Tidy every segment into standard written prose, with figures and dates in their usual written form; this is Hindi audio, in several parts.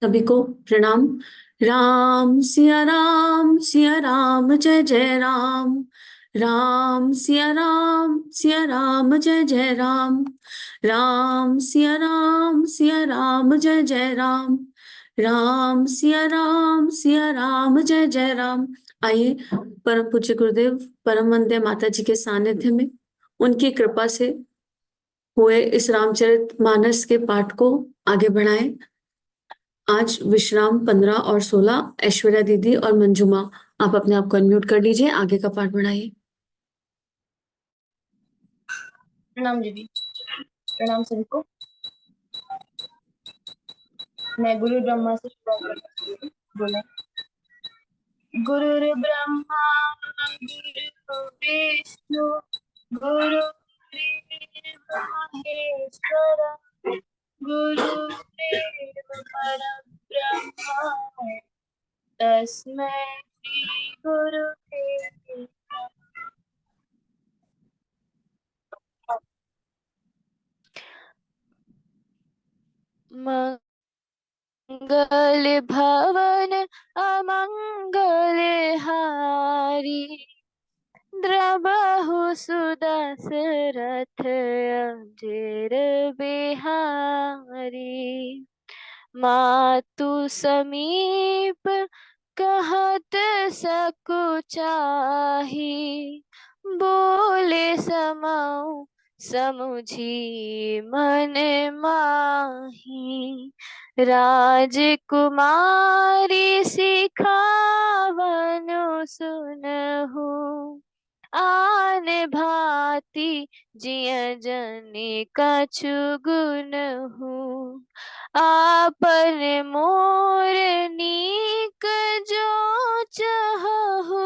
सभी को प्रणाम। राम सिया राम जय जय राम। राम सिया राम जय जय राम। राम सिया राम जय जय राम। राम सिया राम जय जय राम। आइए परम पूज्य गुरुदेव परम वंद्य माता जी के सानिध्य में उनकी कृपा से हुए इस रामचरित मानस के पाठ को आगे बढ़ाएं। आज विश्राम 15 और 16 ऐश्वर्या दीदी और मंजुमा, आप अपने आप को अनम्यूट कर लीजिए, आगे का पाठ बढ़ाइए। प्रणाम दीदी। प्रणाम सभी को। मैं गुरु ब्रह्मा से शुरुआत करती हूँ। बोले गुरु ब्रह्मा गुरु विष्णु गुरु महेश्वर गुरु परब्रह्मा तस्मै श्री गुरुवे नमः। मंगल भवन अमंगल हारी द्रबहु सुदशरथ अजेर बिहारी। मातु समीप कहत सकुचाही बोले समौ समुझी मन माही। राजकुमारी सिखावनु सुनहु आन भांति जिय जनि कछु गुनहु। आपन मोर नीक जो चहहु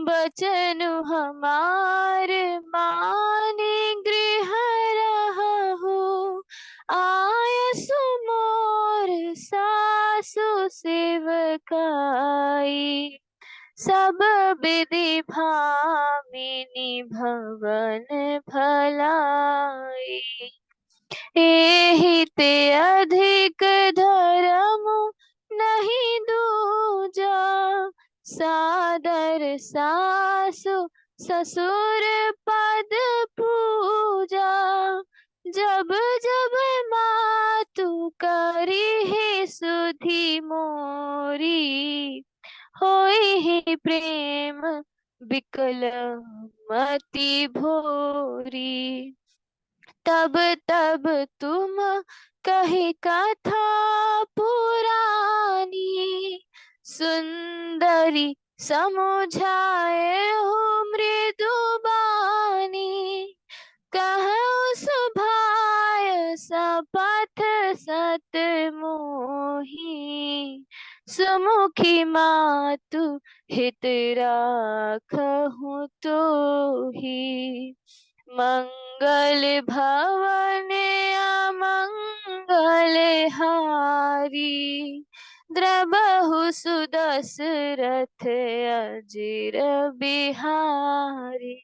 बचनु हमार मानि गृह रहहु। आयसु मोर सासु सेवकाई सब विधि भामिनी भवन भलाई। एहि ते अधिक धर्म नहीं दूजा सादर सासु ससुर पद पूजा। जब जब मातु करी है सुधि मोरी होई ही प्रेम बिकल मति भोरी। तब तब तुम कही कथा पुरानी सुंदरी समुझाए हो मृदुबानी। कहु सुभाय सपथ सत मोही सुमुखी मातु हित राखहु तोही। मंगल भवन अमंगल हारी द्रबहु सुदशरथ अजिर बिहारी।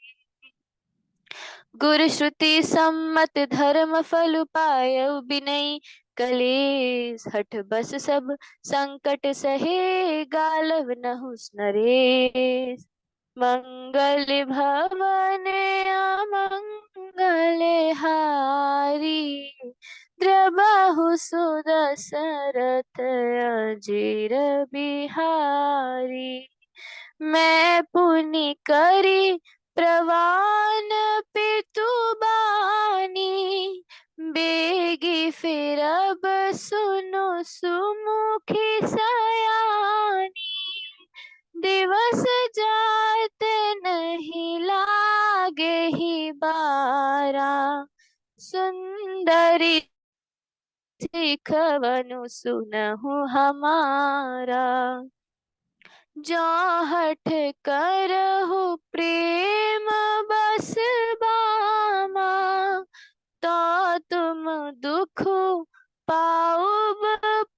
गुरु श्रुति सम्मत धर्म फल पायउ बिनई कलेस हठ बस सब संकट सहे गालव नहुस नरेश। मंगल भवन अमंगल हारी द्रबहु सुदशरथ अजिर बिहारी। मैं पुनि करी प्रवान पितु बानी बेगी फिर अब सुनो सुमुखी सयानी। दिवस जात नहीं लागे ही बारा सुंदरी सिखवनु सुनहु हमारा। जो हठ करहु प्रेम बस बामा तो तुम दुख पाउब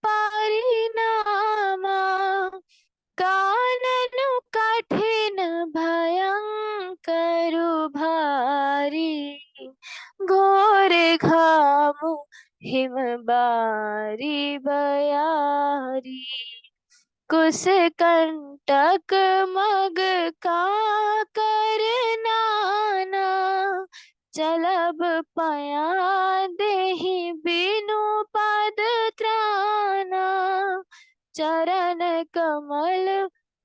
परिणामा। कानन कठिन भयंकर भारी घोर घामु हिम बारी बयारी, कुस कंटक मग का करनाना, चलब पया देहि बिनु पद त्राना, चरण कमल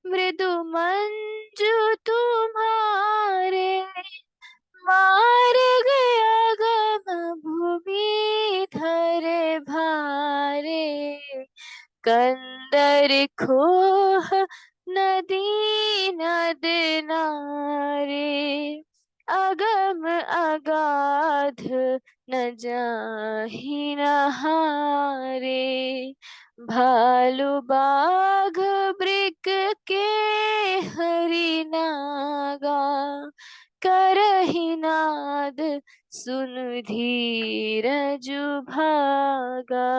मृदु मंजु तुम्हारे, मार्ग अगम भूमि धरे भारे, कंदर खोह नदी नद नारे, अगम अगाध न जाहि नहारे, भालु बाघ ब्रिक के हरि नागा, करहि नाद सुन धीरजु भागा,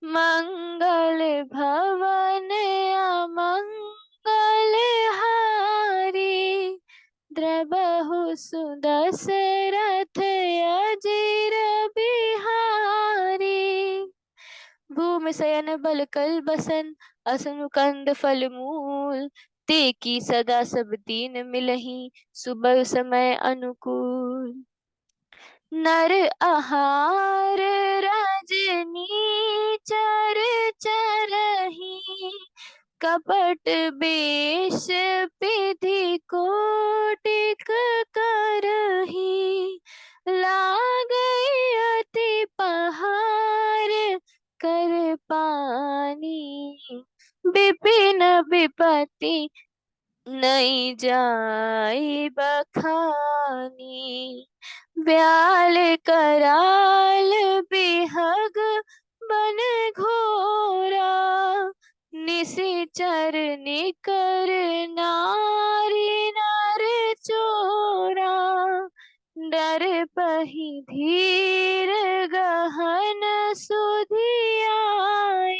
मंगल भवन अमंगल हारी, द्रबहु सुदशरथ अजीर बिहारी, भूमि शयन बल कल बसन असनु कंद फल मूल, तेकी सदा सब दीन मिलहि सुबह समय अनुकूल, नर आहार रजनी चर चरहि, कपट बेश विधि कोटिक करहि, लागई अति पहार कर पानी, विपिन विपत्ति नहीं जाई बखानी, ब्याल कराल बिहग बन घोरा, निशिचर निकर नारी नर चोरा, डर पही धीर गहन सुधियाई,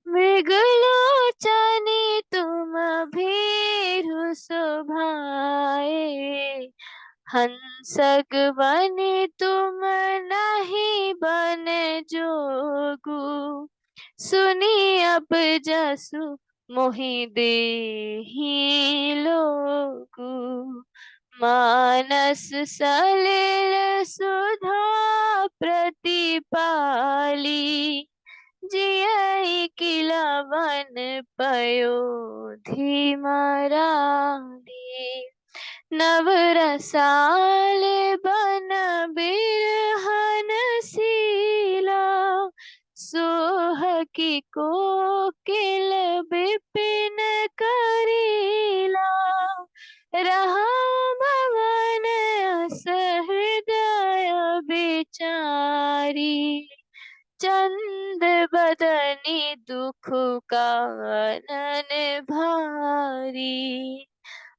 मृगलोचनी तुम भीरु शोभाए, हंसक बने तुम नहीं बन जोगु, सुनी अब जसु मोहि देहि लोगु, मानस सलिल सुधा प्रतिपाली, जियहि किला वन पयोधि मरारी, नव रसाल बन बिरहन शीला, सोहकी कोकिल विपिन करीला, रहा भवन सहृदय बिचारी, चंद बदनी दुख कानन भारी,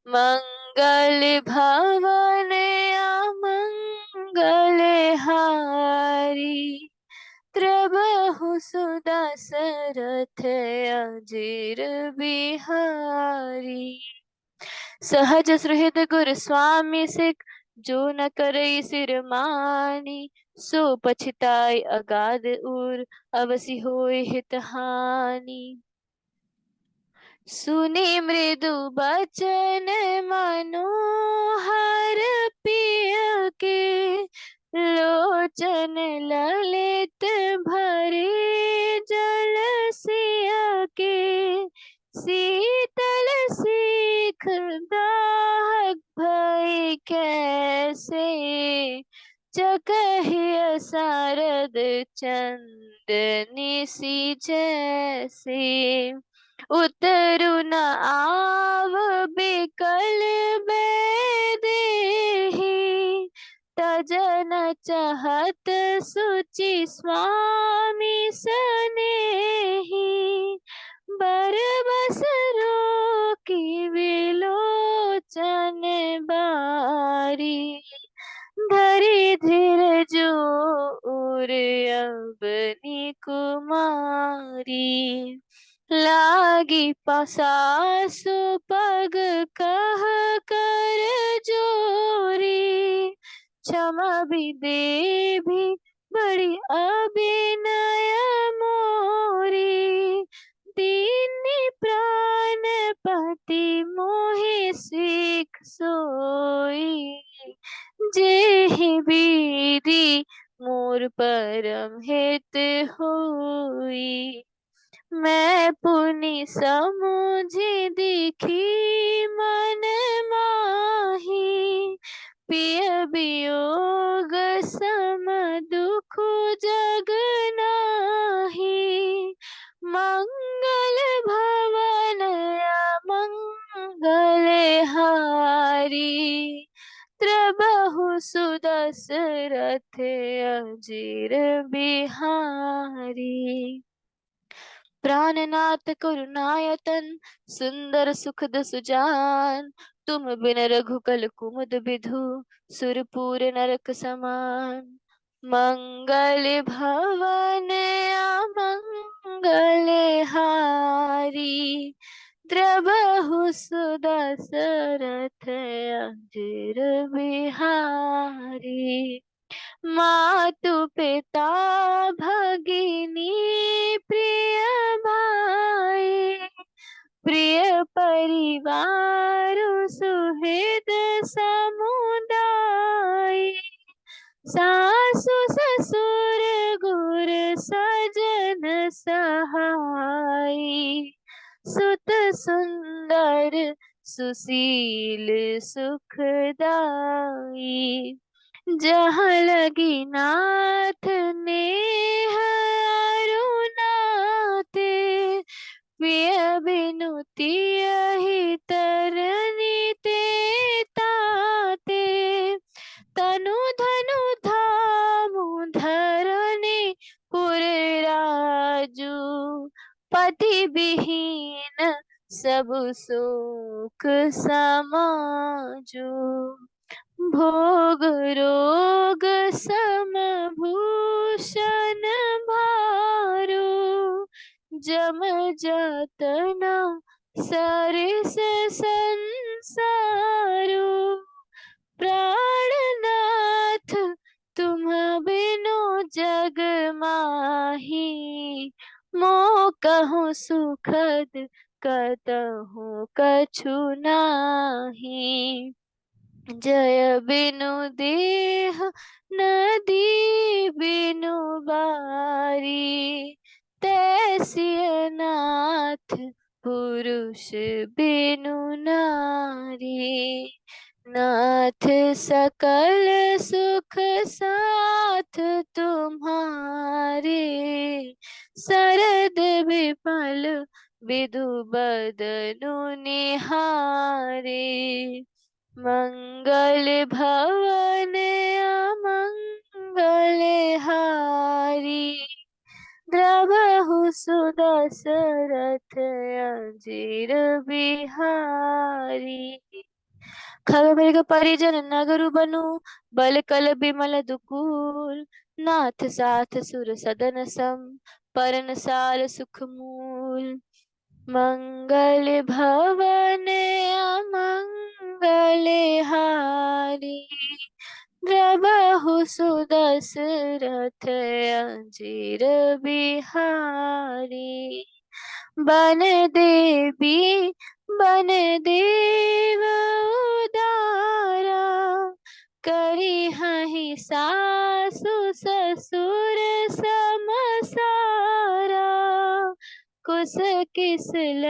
मंगल भवन अमंगल हारी, त्रबहु सुदशरथ अजीर बिहारी, सहज सुहृद गुर स्वामी सिख, जो न करई सिर मानी, सो पछताई अगाध उर, अवसि होय हित हानि, सुनी मृदु बचन मनोहर पिय के, लोचन ललित भरे जल सिया के, शीतल सीख दाहक भय कैसे, चकहिया शारद चंदनी सी जैसे, उतरु न आव बिकल बेदेहि, तजन चाहत सुचि स्वामी सनेहि, बरबस रोकी विलोचन बारी, धरि धीर जो उर अबनी कुमारी, लागी पसासु पग कह कर जोरी, क्षमा भी देवी बड़ी अभिनय मोरी, दीन प्राण पति मोहि सीख सोई, जेहि विधि मोर परम हित होई। मैं पुनि समुझि दिखी मन माही, पिय वियोग सम दुख जग नाही। मंगल भवन अमंगल हारी, त्रबहु सुदशरथ अजीर बिहारी। प्राणनाथ करुणायतन, सुंदर सुखद सुजान, तुम बिन रघुकुल कुमुद बिधु, सुरपुर नरक समान। मंगल भवन अमंगल हारी, द्रबहु सुदशरथ अजीर बिहारी। मातु पिता भगिनी प्रिय भाई, प्रिय परिवार सुहृद समुदाय। सासु ससुर गुर सजन सहाय, सुत सुंदर सुशील सुखदाई। जहाँ लगी नाथ नेह अरुणाते, प्रिय बिनुती यही तरनी ते ताते। तनु धनु धामु धरनी पुर राजू, पति विहीन सब सुख समाजू। भोग रोग सम भूषण भारो, जम जतना सरिस संसारो। प्राणनाथ तुम बिनु जग माही, मोह कहूँ सुखद कतहु कछु नाही। जय बिनु देह नदी बिनु बारी, तैसिय नाथ पुरुष बिनु नारी। नाथ सकल सुख साथ तुम्हारे, शरद विफल विधु बदनु निहारे। मंगल भवन अमंगल हारी, द्रबहु सुदशरथ अजीर बिहारी। खग परिजन नगरु बनु, बल कल बिमल दुकूल। नाथ साथ सुर सदन सम, परनसाल सुख मूल। मंगल भवन अमंगल हारी, द्रबहु सुदशरथ अजीर बिहारी। बन देवी बन देव उदारा, करी हहि सासु ससुर समसारा। कुस किसल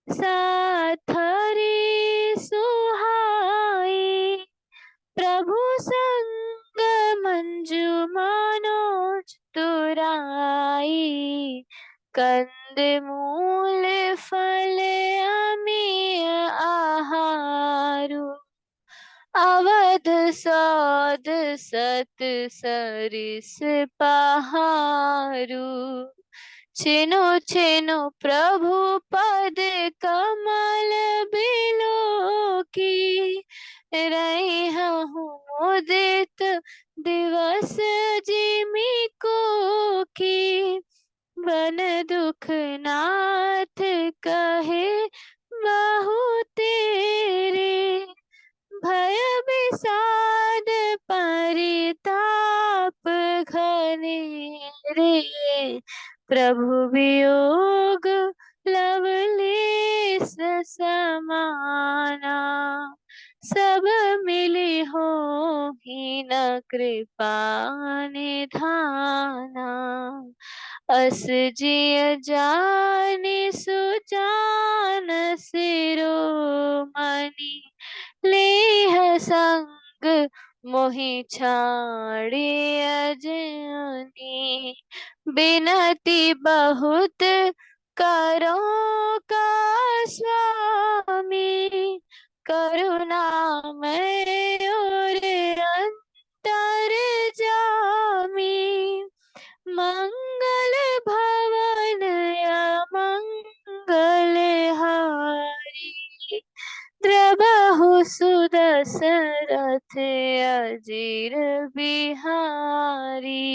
साथरी सुहाई, प्रभु संग मंजु मनोज तुराई। कंद मूल फल अमीय आहारु, अवध सौद सत सरिस पहारु। छिनु छिनु प्रभु पद कमल बिलो की, रही हूँ मुदित दिवस जिमि को की। बन दुख नाथ कहे बहु तेरे, भय विषाद परिताप घर बने रे, प्रभु वियोग लवलेस समाना, सब मिले हो ही न कृपा निधाना, अस जिय जाने सुजान सिरोमणि, लेह संग मोहि छाड़े अजनी, बिनती बहुत करो का स्वामी, करुणामय और अंतर जामी, मंगल भवन मंगल हारी, द्रबहु सुदशरथ अजीर बिहारी,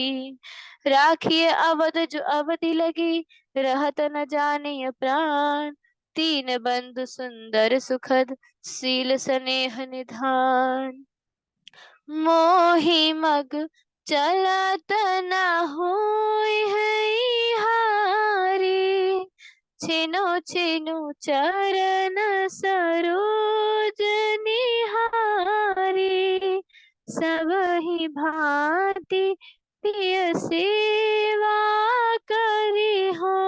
राखिए अवध जो अवधि लगी, रहत न जानिए प्राण, तीन बंधु सुंदर सुखद, शील स्नेह निधान, मोहि मग चलत न होय है हारी, छिनु छिनु चरण सरोज निहारी, सबहि भांति प्रिय सेवा करी हो,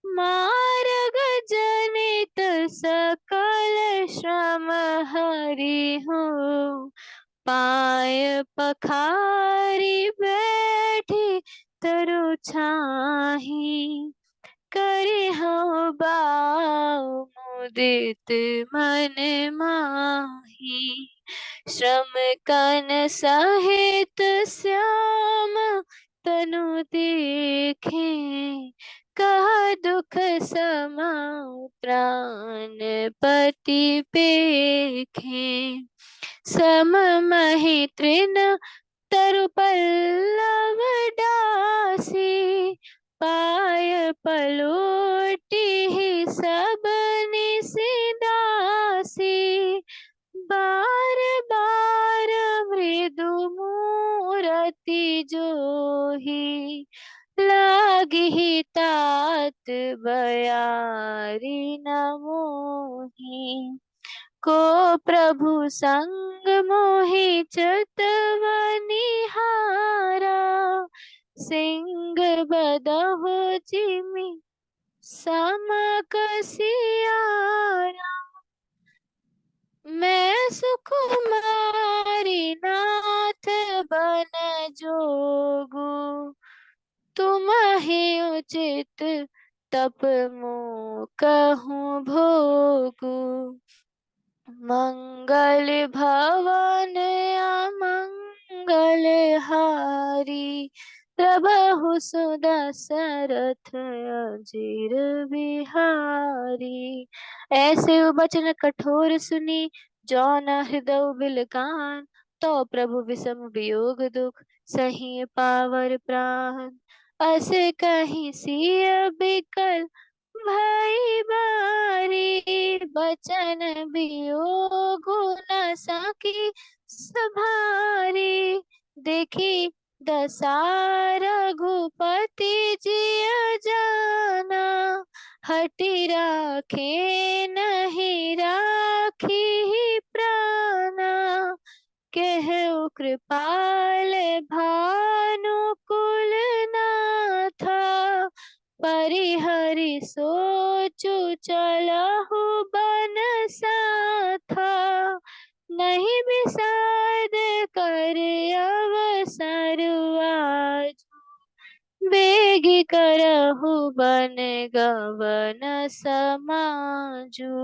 मार्ग जनित सकल श्रम हरि हो, पाय पखारी बैठी तरु छाही, करे हो बाऊ मुदित मन माही, श्रम कन सहित श्याम तनु देखे, कहा दुख समाऊ प्राण पति पेखे, सम महि तृण तरु पल्लव डासी, पाय पलोटी ही सबनि सिदासी, बार बार मृदु मूरति जोही, लागी तात बयारी न मोही, को प्रभु संग मोहि चितवनि हारा, सिंह बदहु जिमि सम कसियारा, मैं सुकुमारी नाथ बन जोगु, तुम ही उचित तप मो कहूँ भोगु, मंगल भवन अमंगल हारी, प्रभु सुदशरथ अजीर बिहारी, ऐसे वचन कठोर सुनी, जो न हृदय बिलकान, तो प्रभु विषम वियोग दुख, सही पावर प्राण, अस कहीं सिय बिकल भाई बारी, बचन वियोग न साकी सभारी, देखी दशा रघुपति जिय जाना, हटि राखे नहीं राखी प्राणा, कहु कृपाल भानुकुल नाथा, परिहरि सोचु चलहु बन साथा, नहीं विषाद कर अवसर आज, बेगी करहु बन गवन समाजु,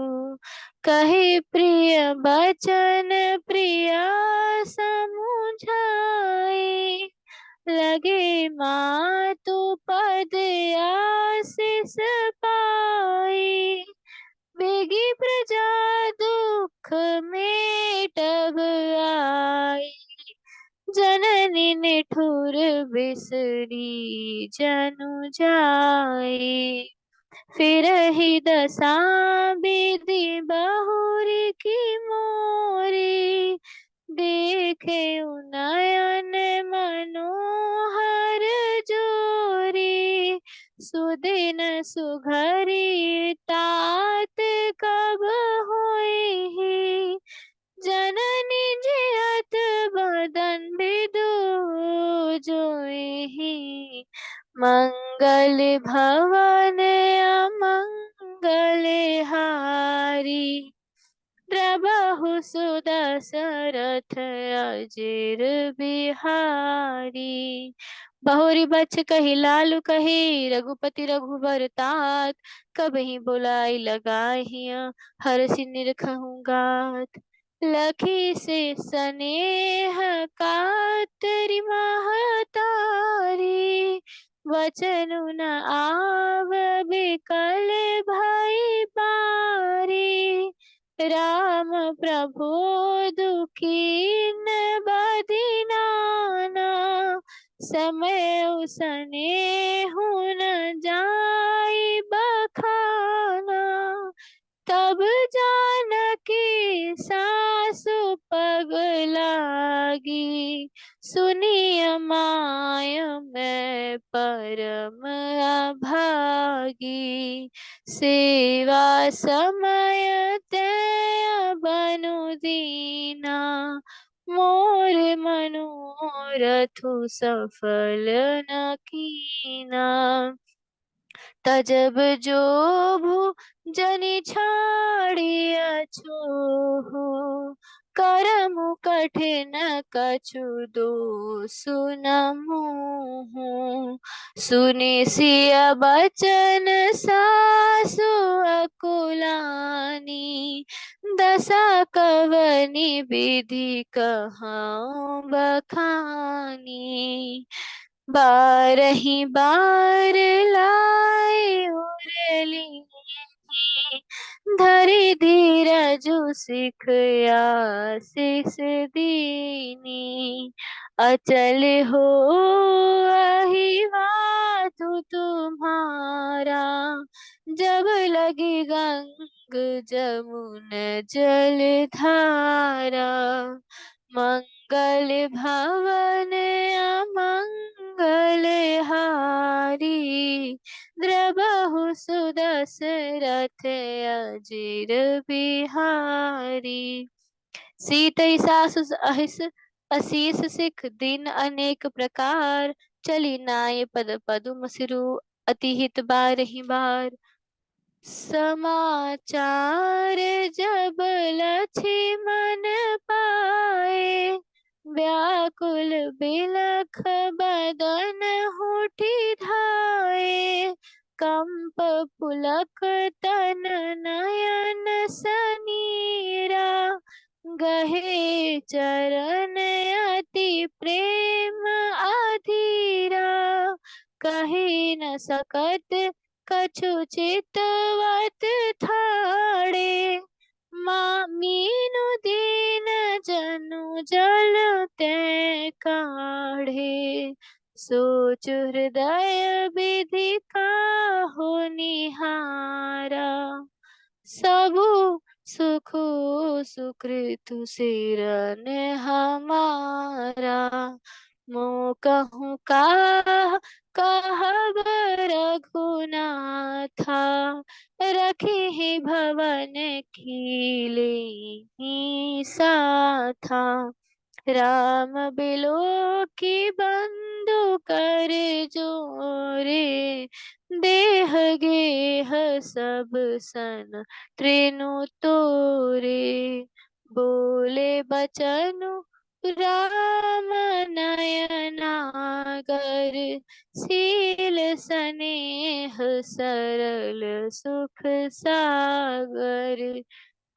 कही प्रिय बचन प्रिया समुझाई, लगे मातु पद आशीष पाई, बेगी प्रजा दुख मेटब आई, जननी निठुर बिसरी जनु जाई, फिर ही दशा विधि बहुरी की मोरी, देखे नयन मनोहर जोरी, सुदिन सुघरी तात कब होई, जननी जियत बदन बिदु जोई, मंगल भवन अमंगल हारी, प्रभु सुदशरथ अजिर बिहारी, बहुरी बछ कही लालू कही, रघुपति रघुबर तात, कबहि बुलाई लगाहिया, हरषि निरखहु गात, लखी से सनेह कातरि महतारी, वचनु न आव बिकल भई बारी, राम प्रबोधु कीन बदिनाना, समय उसने हुन जाई बखाना, तब जानकी सासु पग लागी, सुनिय माय मैं परम अभागी, सेवा समय ते बनु दीना, मोर मनोरथु सफल न कीना, तजब जोभु जनि छाड़िया छोहु, करमु कठिन कछु दोसु न मोहु, सुनि सिया बचन सासु अकुलानी, दशा कवनी विधि कहाँ बखानी, बारही बार लाए उरली, धरि धीरजु सिख आशीष दीनी, अचल हो अहिवातु तुम्हारा, जब लगी गंग जमुन जल धारा, मंगल भवन अमंगल हारी, द्रबहु सुदशरथ अजिर बिहारी, सीतई सासु अहिस असीस सिख दिन अनेक प्रकार, चली नाय पद पदुम सिरु अति हित बारहि बार, समाचार जब लक्ष्मण पाए, व्याकुल बिलख बदन होठी धाये, कंप पुलक तन नयन सनीरा, गहे चरण अति प्रेम अधीरा, कही न सकत कछु चितवत ठाड़े, मीनु दीन जनु जल ते काढ़े, सोच हृदय विधि काहु निहारा, सबु सुखु सुकृतु सिरन हमारा, मो कहूँ कहब रघुनाथा, रखी भवन खीले ही साथा, राम बिलो की बंधु कर जोरे, देह गेह सब सन त्रिनु तोरे, बोले बचनु राम नयनागर, शील स्नेह सरल सुख सागर,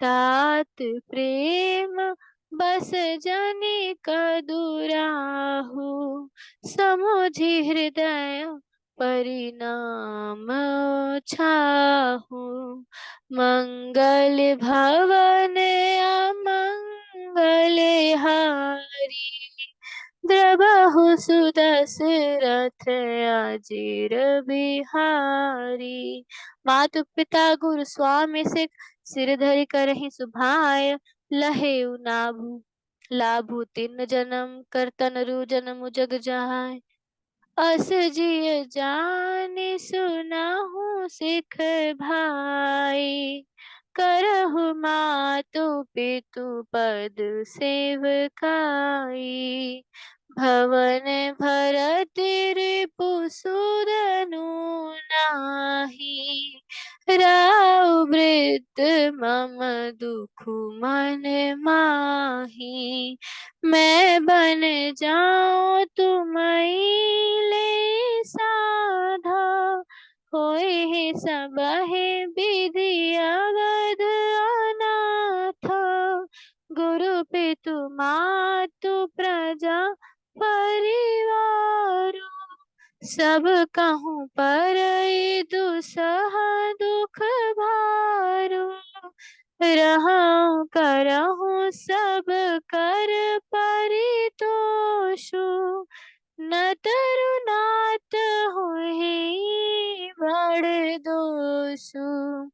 तात प्रेम बस जनि कदुराहु, समुझि हृदय परिणाम छाहु, मंगल भवन अमंगल हारी, द्रबहु सुदशरथ अजिर बिहारी, मातु पिता गुरु स्वामी सिख, सिर धरि करहि सुभाय, लहेउ नाभु लाभु तीन जन्म करतन रु जन्म जग जाय। अस जिय जाने सुनाहु सिख भाई। करहु मातु पितु पद सेवकाई। भवन भरत रिपुसुदनु नाही। राउ वृद्ध मम दुखु मन माही। मैं बन जाऊं तुम्हारी ले साधा। होए सबहे विधि अगध अनाथ। गुरु पितु मातु प्रजा परिवार। सब कहूँ पर दुसह दुख भारू। रहूं करहूँ सब कर परितोषु। न तरुनात होहि बड़ दोषु।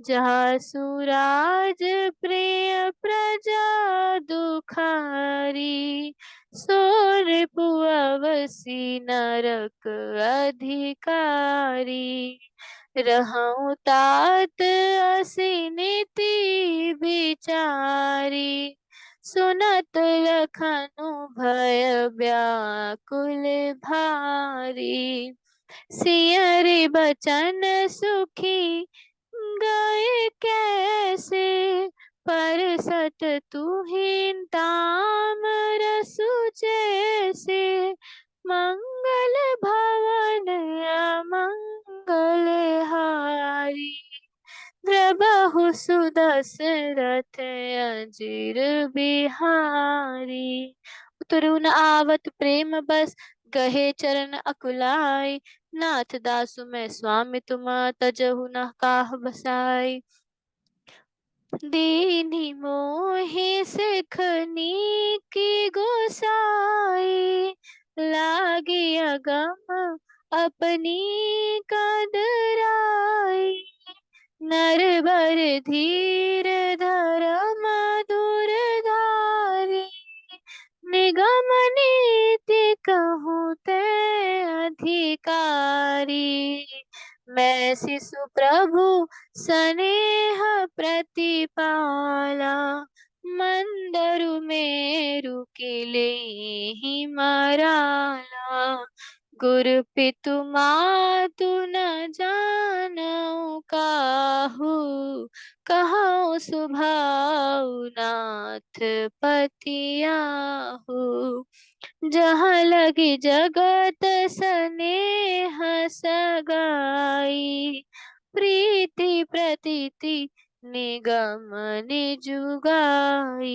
जहाँ सुराज प्रिय प्रजा दुखारी। सोर पुअवसी नरक अधिकारी। रहूं तात असी नीति विचारी। सुनत लखनु भय व्याकुल भारी। सियरि बचन सुखी गए कैसे। पर सत तुहिं तामरसु जैसे। मंगल भवन अमंगल हारी। द्रबहु सुदशरथ अजिर बिहारी। उतरु न आवत प्रेम बस गहे चरण अकुलाय। नाथ दासु मैं स्वामी तुम तजहु न काह बसाई। दीन्ही मोहि सिखनी की गोसाई। लागी अगम अपनी कदराई। नर बर धीर धरम दूर धारी। निगम नीति कहूँ ते अधिकारी। मैं शिशु प्रभु स्नेह प्रतिपाला। मंदरु मेरु किले मराला। गुरु पितु मातु न जानऊ काहू। कहूँ सुभाऊ नाथ पतियाहू। जहाँ लगी जगत स्नेह सगाई। प्रीति प्रतीति निगम निजुगाई।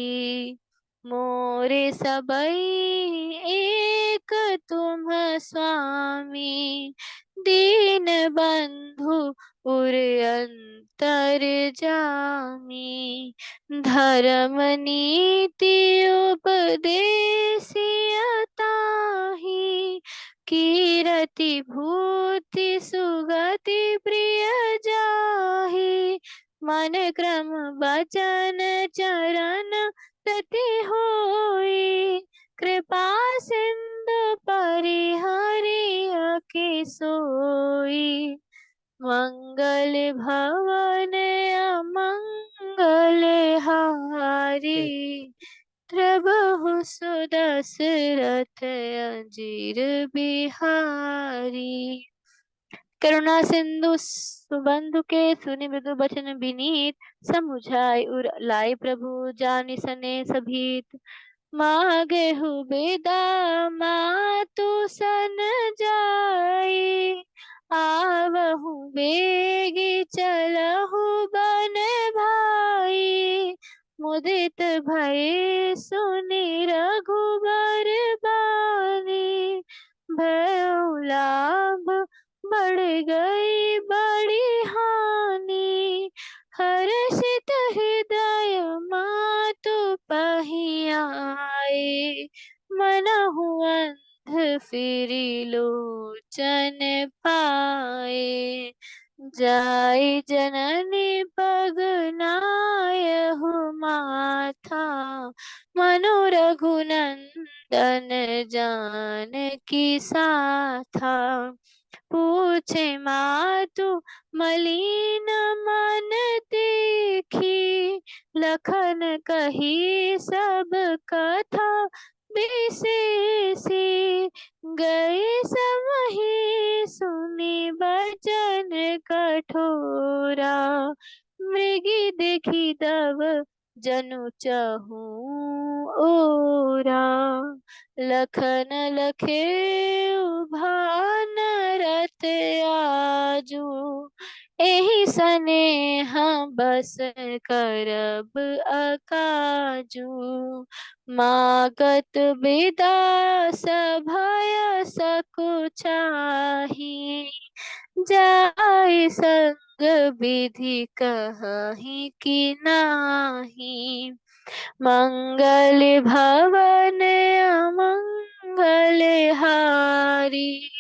मोरे सबई एक तुम स्वामी। दीन बंधु उर अंतर जामी। धर्म नीति उपदेशियताहि। कीरति भूति सुगति प्रिय जाहि। मन क्रम वचन चरण प्रति होई। कृपा सिंधु परिहरि अखि सोई। मंगल भवन अमंगल हारी। प्रभु सुदशरथ अजिर बिहारी। करुणा सिंधु सुबंधु के सुनि मृदु बचन विनीत। समुझाय उर लाए प्रभु जानि सने सभीत। मांगेहु बिदा मातु सन जाई। आवहु बेगी चलहु बन भाई। मुदित भय सुनि रघुबर बानी। भयो लाभ बढ़ गई बड़ी हानि। हर्षित हृदय मातु पहियाए। मनहु अंध फिरि लोचन पाए। जाय जननी पग नायहु माथा। मनो रघुनंदन जानकी साथा। पूछे मातु मलिन मन देखी, लखन कही सब कथा विशेषी। गए समहि सुनि बचन कठोरा, मृगी देखी तब जनु चहु ओरा। लखन लखे भान रत आजू, एहि सनेह बस करब अकाजू। मागत बिदा सभय सकुचाही, जाय संग विधि कहहि कि नाही। मंगल भवन अमंगल हारी,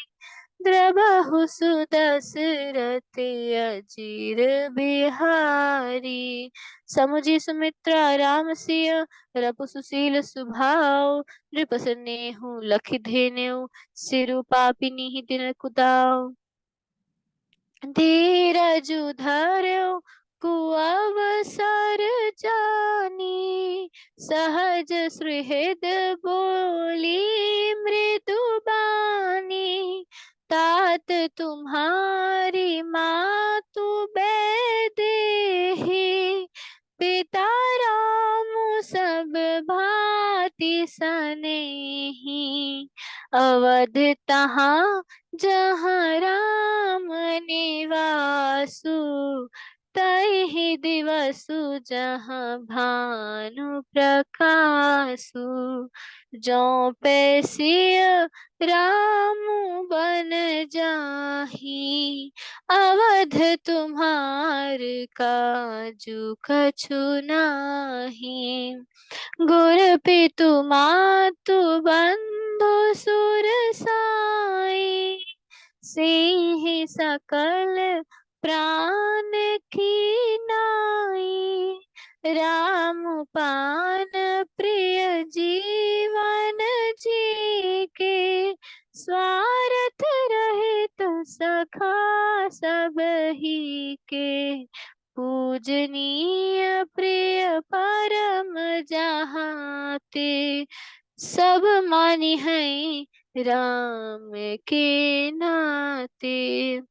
द्रबहु सुदशरथ अजीर बिहारी। समुझी सुमित्रा राम सिय, रघु सुशील स्वभाव। नृप नेहु लखि धेनु, सिरु पापिनी दिन कुदाव। धीरजु धरऊ कुअवसर जानी, सहज सुहृद बोली मृदु बानी। तात तुम्हारी मातु बैदेही, पिता राम सब भांति सनेही। अवध तहाँ जहाँ राम निवासु, तहि दिवसु जहाँ भानु प्रकाशु। जो पैसिय राम बन जाहि, अवध तुम्हार काजू कछु नाही। गुर पितु मातु बंधु सुर साई, सेहि सकल प्राण की नाई। राम पान प्रिय जीवन जी के, स्वार्थ रहित सखा सब ही के। पूजनीय प्रिय परम जहाँ ते, सब मानी है राम के नाते।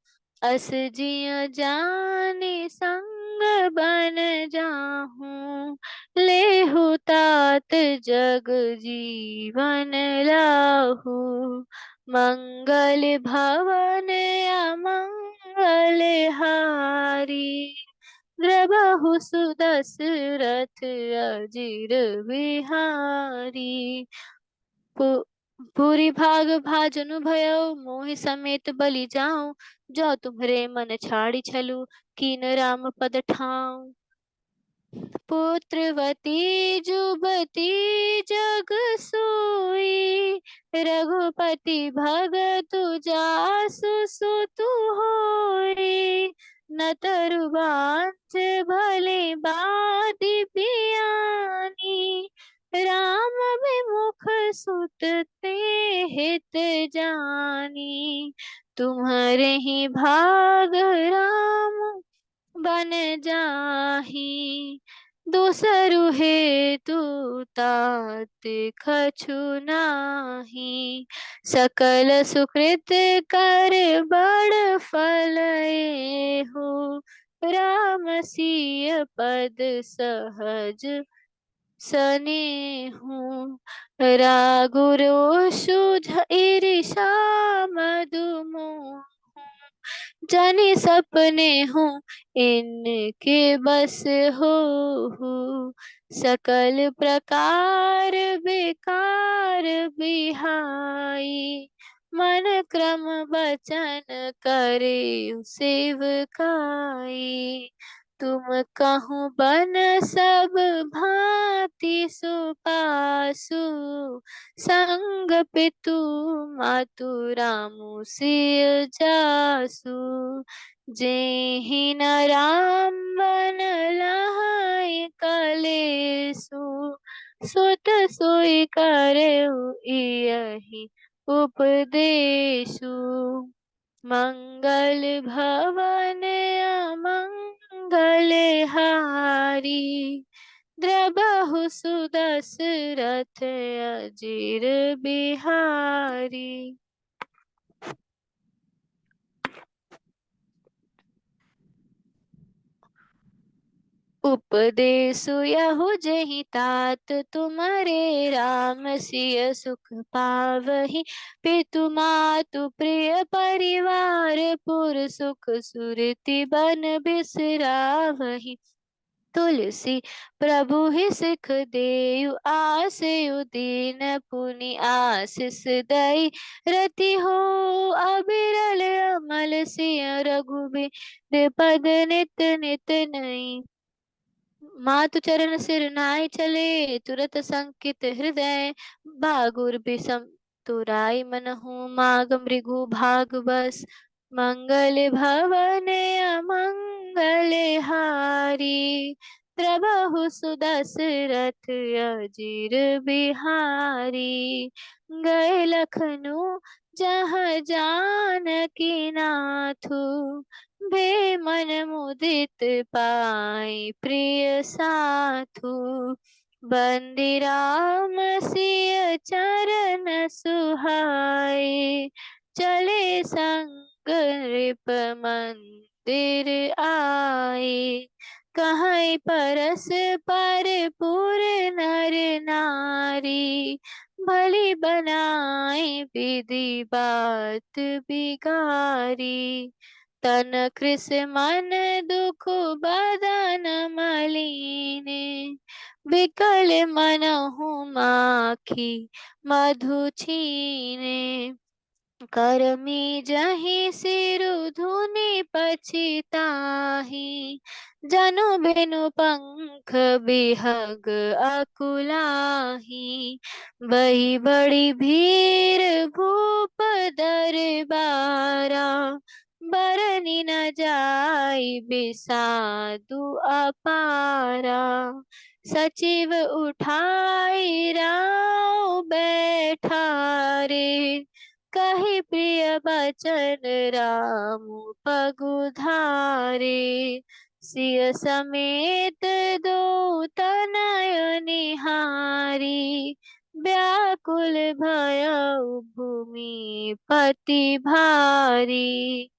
अस जिय जाने संग बन जाहूँ, लेहु तात जग जीवन लाहू। मंगल भवन अमंगल हारी, द्रबहु सुदशरथ अजीर बिहारी। पूरी भाग भाजनु भयो, मोहि समेत बलि जाऊं। जो तुम्हरे मन छाड़ी छलु, कीन राम पद ठाऊं। पुत्रवती जुबती जग सोई, रघुपति भगतु जासु सुतु होई। न तरु बांझ भले बादी बियानी, राम विमुख सुत ते हित जानी। तुम्हारे ही भाग राम बन जाहि, दूसरु हेतु तात कछु नाही। सकल सुकृत कर बड़ फल एहु, राम सिय पद सहज सनेहु। रागु रोषु ईर्षा मधु मोह, जानि सपने हूँ इनके बस हो। सकल प्रकार बेकार बिहाई, मन क्रम बचन करे सेवकाई। तुम कहूँ बन सब भांति सुपासु, संग पितु मातु रामु सिय जासु। जेहि न राम बन लहाय कलेसु, सुत सोई करऊ इयहि उपदेशु। मंगल भवन अमंगल हारी, द्रबहु सुदशरथ अजीर बिहारी। उपदेशु यहु जहि तात, तुम्हारे राम सिय सुख पावहि। पितु मातु प्रिय परिवार, पुर सुख सुरति बन बिसरावहि। तुलसी प्रभु ही सिख देयु, आसयु दीन पुनि आशीष दई। रति हो अबिरल अमल सिय, रघुबीर पद नित नित नई। मातु चरण सिर नाय चले, तुरत संकित हृदय। भागुर बिसम तुराई मनहु, माग मृगु भाग बस। मंगल भवन अमंगल हारी, प्रभु सुदशरथ अजीर बिहारी। गए लखनऊ जहाँ जानकी नाथू, भे मन मुदित पाई प्रिय साथु। बंदी राम सिय चरण सुहाए, चले संग नृप मंदिर आए। कहीं परस पर पुर नर नारी, भली बनाए विधि बात बिगारी। तन कृष मन दुख बदन मलिने, विकल मनहु माखी मधु छीने। करमी जहि सिरु धुनि पछिताहि, जनु बेनु पंख बिहग अकुलाहि। बही बड़ी भीर भूप दरबारा, बरनि न जाई बिसादु अपारा। सचिव उठाई राव बैठारे, कही प्रिय बचन राम पगुधारे। सिय समेत दो तनय निहारी, व्याकुल भयउ भूमि पति भारी।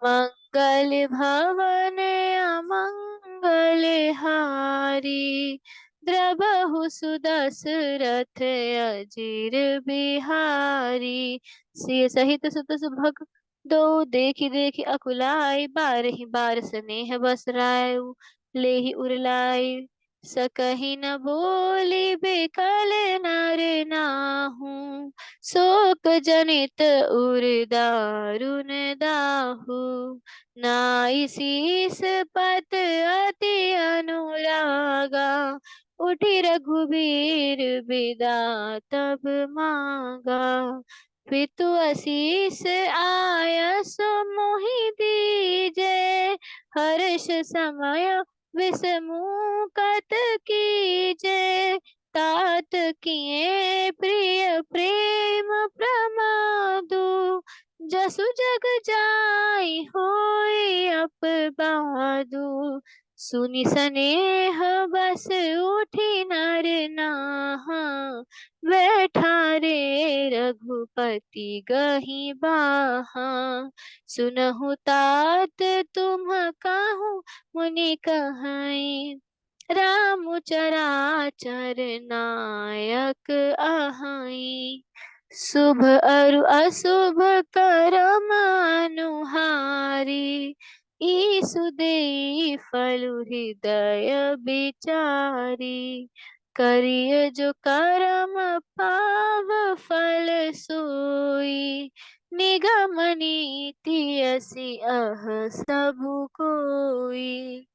मंगल भवन अमंगल हारी, द्रबहु सुदशरथ अजीर बिहारी। सिय सहित सुत सुभग दो, देखि देखि अकुलाई। बारहि बार स्नेह बस रायउ, लेहि उरलाई। सकहि न बोली बिकल नर नाहु, शोक जनित उर दारुन दाहु। नाई शीस पत अति अनुरागा, उठि रघुबीर बिदा तब मांगा। पितु आशीष आयसु मोहि दीजे, हर्ष समय विषमुकत कीजे। तात किए प्रिय प्रेम प्रमादु, जसु जग जाई होय अपबादु। सुनि सनेह बस उठी नर नाहा, बैठा रे रघुपति गहि बाहा। सुनहु तात तुम काहू मुनि कहाई, राम चराचर नायक अहाई। शुभ अरु अशुभ करम अनुहारी, ईसु देई फलु हृदय बिचारी। करिय जो करम पाव फल सोई, निगम नीति असि अह सबु कोई।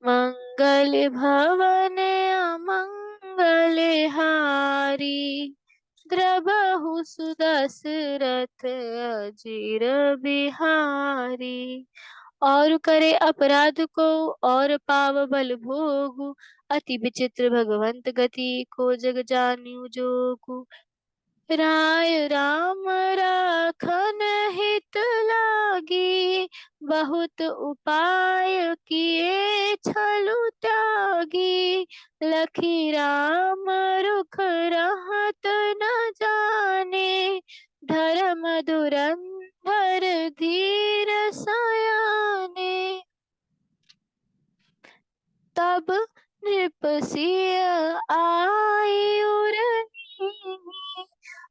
मंगल भवन अमंगल हारी, द्रबहु सुदशरथ अजीर बिहारी। और करे अपराध को और पाव बल भोगु। अति विचित्र भगवंत गति को जग जान्यु जोगु। राय राम राखन हित लागी, बहुत उपाय किए छलु त्यागी। लखी राम रुख रहत न जाने, धर्म धुरंधर धीर सयाने। तब नृप सिय आई उर नीनी,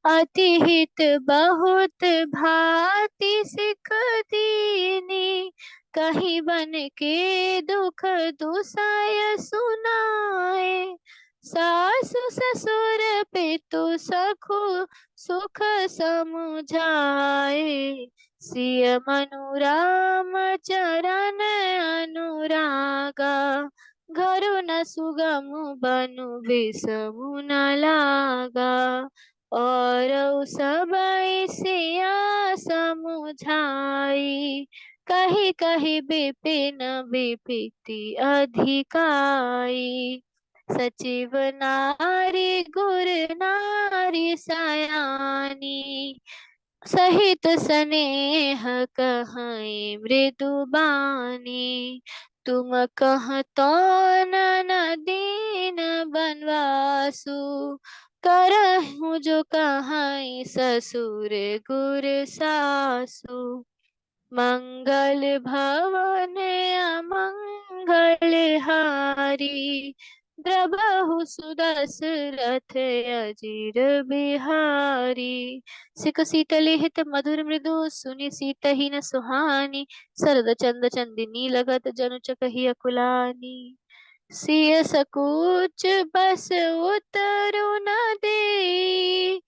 अति हित बहुत भांति सिख दीनी। कहीं बन के दुख दुसय सुनाए, सासु ससुर पितु सखु सुख समुझाए। सिय मनु राम चरण अनुरागा, घरु न सुगम बनु विषमु न लागा। और सबई सिया समुझाई, कही कही विपिन विपत्ति अधिकाई। सचिव नारी गुर नारी सयानी, सहित स्नेह कहीं मृदु बानी। तुम कहतो न दीन बनवासु, करहु जो कहीं ससुर गुर सासु। मंगल भवन अमंगल हारी, द्रबहु सुदशरथ अजीर बिहारी। सिक शीतल हित मधुर मृदु, सुनि सीतहि न सुहानी। सरद चंद चंदिनी लगत जनु चकहि अकुलानी। सिय सकुच बस उतरु न देई,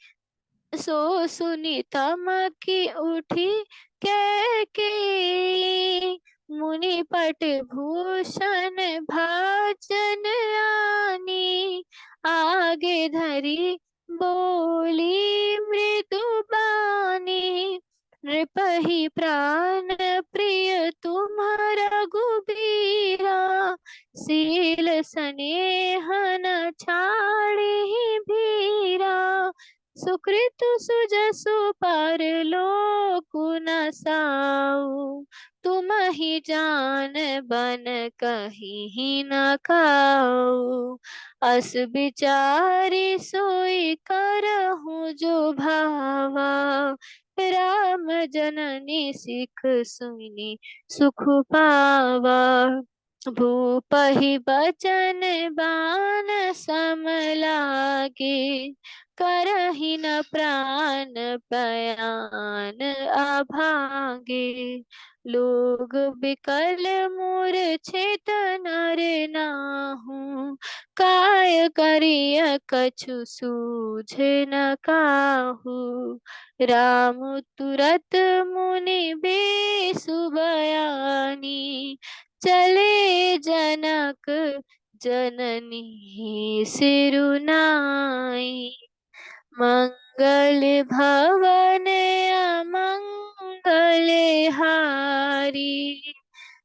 सो सुनी तमकी उठी कैकेयी। मुनि पट भूषण भाजन आनी, आगे धरी बोली मृदु बानी। नृपहि प्राण प्रिय तुम्हारा रघुबीरा, सील स्नेह न छाड़ि भीरा। सुकृत सुजसु पर लोकु न साऊ, तुम ही जान बन कहीं न खाऊ। अस विचारी सोई करहूँ जो भावा, राम जननी सिख सुनी सुख पावा। भूपहि बचन बान सम लागे, करहि न प्राण पयान अभागे। लोग बिकल मूर्छित नर नाहु, काय करिय कछु सूझ न काहू। राम तुरत मुनि बेसु बयानी, चले जनक जननी सिरुनाई। मंगल भवन अमंगल हारी,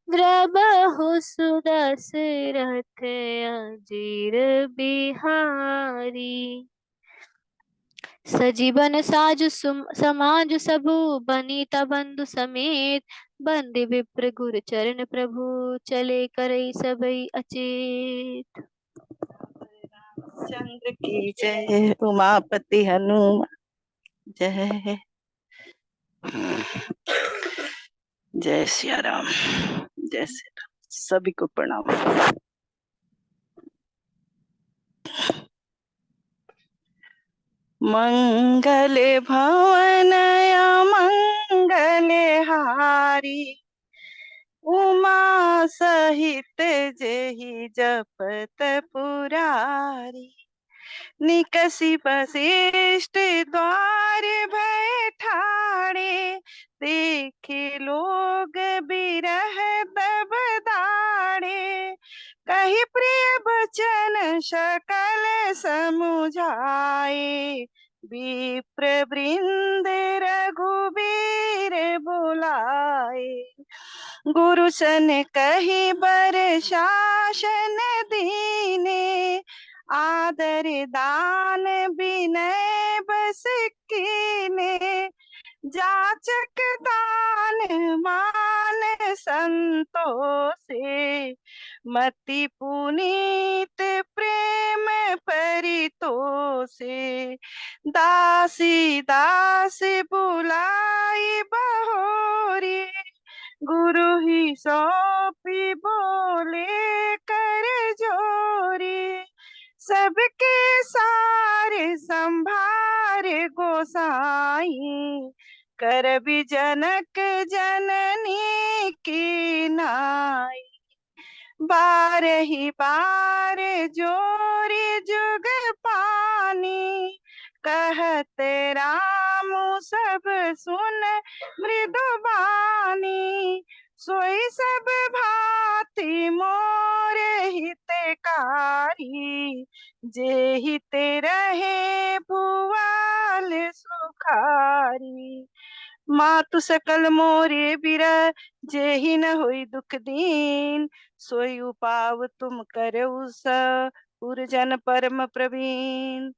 द्रबहु सुदशरथ अजीर बिहारी। सजीवन साजु समाजु सबु, बनीता बंधु समेत। बंदे विप्र गुर चरण प्रभु, चले करई सबई अचेत। चंद्र की जय, उमापति हनुमान जय। जय सिया राम, जय श्री राम। सभी को प्रणाम। मंगल भवन मंगल हारी, उमा सहित जेहि जपत पुरारी। निकसी वशिष्ठ द्वार बैठाड़े, देखे लोग बिरह तब दाड़े। कही प्रिय बचन सकल समुझाए, विप्र वृंद रघुबीर बुलाए। गुरु सन कही बर शासन दीने, आदर दान विनय बस कीने। जाचक दान मान संतोषे, मति पुनीत प्रेम परितोषे। दासी दास बुलाई बहोरी, गुरु ही सौंपी बोले कर जोरी। सबके सारे संभारे गोसाई, कर भी जनक जननी की नाई। बारही बार जोरी जुग पानी, कहते राम सब सुन मृदु बानी। सोई सब भांति मोर हितकारी, जे हित रहे भुआल सुखारी। मातु सकल मोरे बिरह, जेहि न होई दुख दीन। सोई उपाव तुम करऊ पुरजन परम प्रवीण।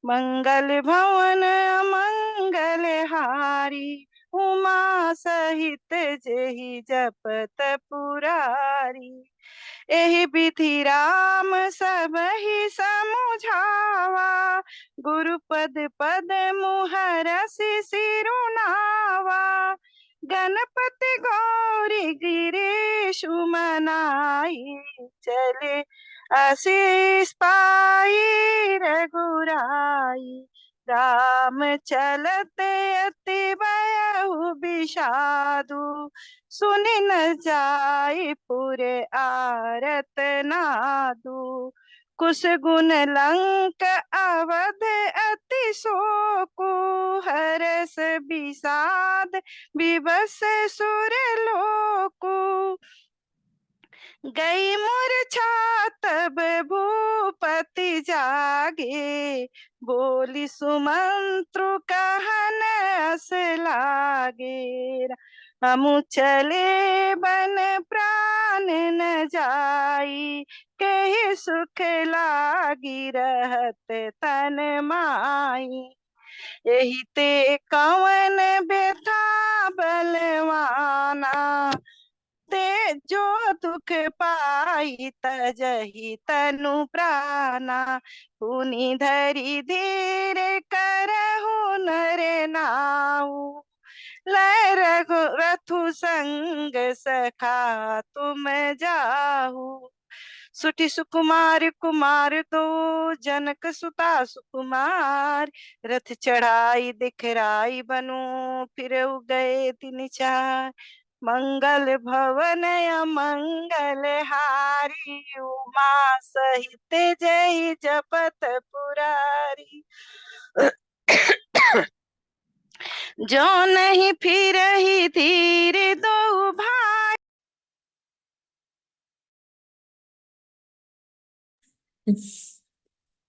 मंगल भवन अमंगल हारी, उमा सहित जेहि जपत पुरारी। एहि विधि राम सबहि समुझावा, गुरु पद पद मुहरसि सिरुनावा। गणपति गौरी गिरीशु मनाई, चले आशीष पाई रघुराई। राम चलत अति बयहु विषादु, सुनि न जाय पुरे आरत नादु। कुश गुण लंक अवध अति शोकु, हरस विषाद विवश सुर लोकु। गई मूर्छा तब भूपति जागे, बोली सुमंत्रु कहन अस लागे। हमु चले बन प्राण न जाई, कही सुख लागी रहत तन माई। यही ते कवन व्यथा बलवाना, ते जो दुख पाई तजहि तनु प्राणा। पुनि धरि धीर करहु नर नाऊ, लय रघुरथु संग सखा तुम जाहु। सुठी सुकुमार कुमार दो, जनक सुता सुकुमार। रथ चढ़ाई दिखराई बनु, फिर गए तिन चार। मंगल भवन अमंगल हारी, उमा सहित जय जपत पुरारी। जो नहीं फिर ही धीर दो भाई।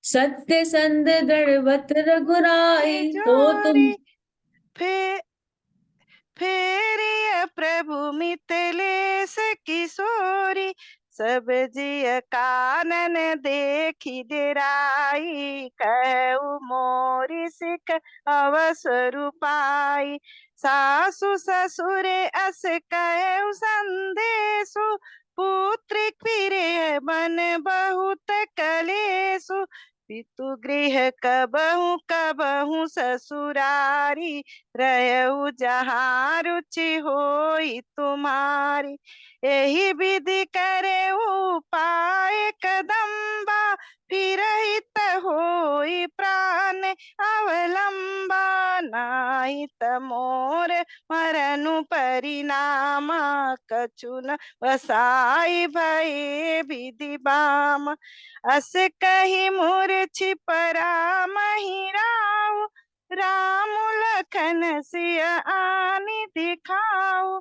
सत्य संद गणवत रघुराई, तो तुम फेरिय प्रभु मिथिलेश किशोरी। सब जिय कानन देखी डेराई, कहु मोरी सिख अवसर पाई। सासु ससुर अस कहु संदेशु, पुत्र फिरे मन बहुत कलेशु। पितु गृह कबहु कबहु ससुरारी, रहु जहाँ रुचि होई तुम्हारी। यही विधि करे उपाय कदम्बा, फिर हित होई प्राण अवलंबा। नाई मोर मरनु परिणामा, कछु न वसाई भये विधि बाम। अस कही मूर्छि परा महिराऊ, राम लखन सिय आनि दिखाओ।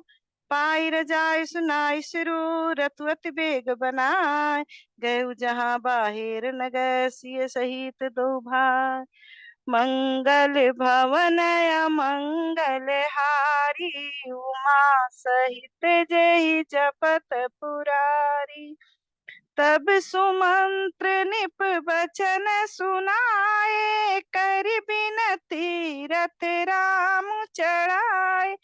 पाई रजाय सुनाई सिरु, रतु अति बेग बनाय। गयु जहाँ बाहिर नगर, सिय सहित दो भाई। मंगल भवन मंगल हारी, उमा सहित जय जपत पुरारी। तब सुमंत्र निप बचन सुनाए, कर बिनती रथ राम चढ़ाए।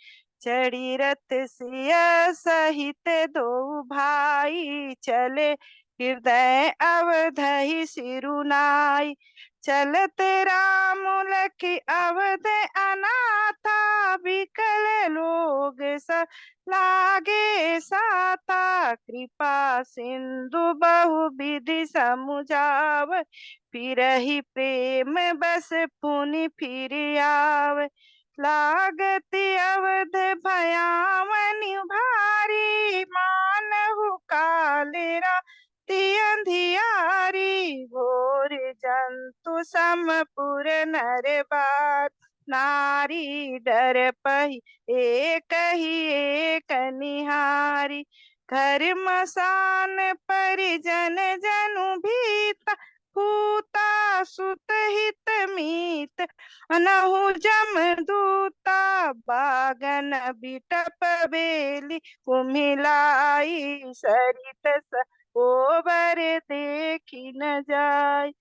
चढ़ी रथ सिया सहित दो भाई, चले हृदय अवधहि सिरुनाई। चलत राम लखि अवध अनाथा, विकल लोग सब लागे साता। कृपा सिंधु बहु विधि समुझाव, फिरहि प्रेम बस पुनि फिर आव। लागति अवध भयावनि भारी, मानहु काल राति अंधियारी। घोर जंतु समपुर नर बार, नारी डर पही एक ही एक निहारी। घर मसान परिजन जनु भीता, पूता सुत हित मीत अनहु जम दूता। बागन बिटप बेली कुमिलाई, सरित ओबर देखी न जाय।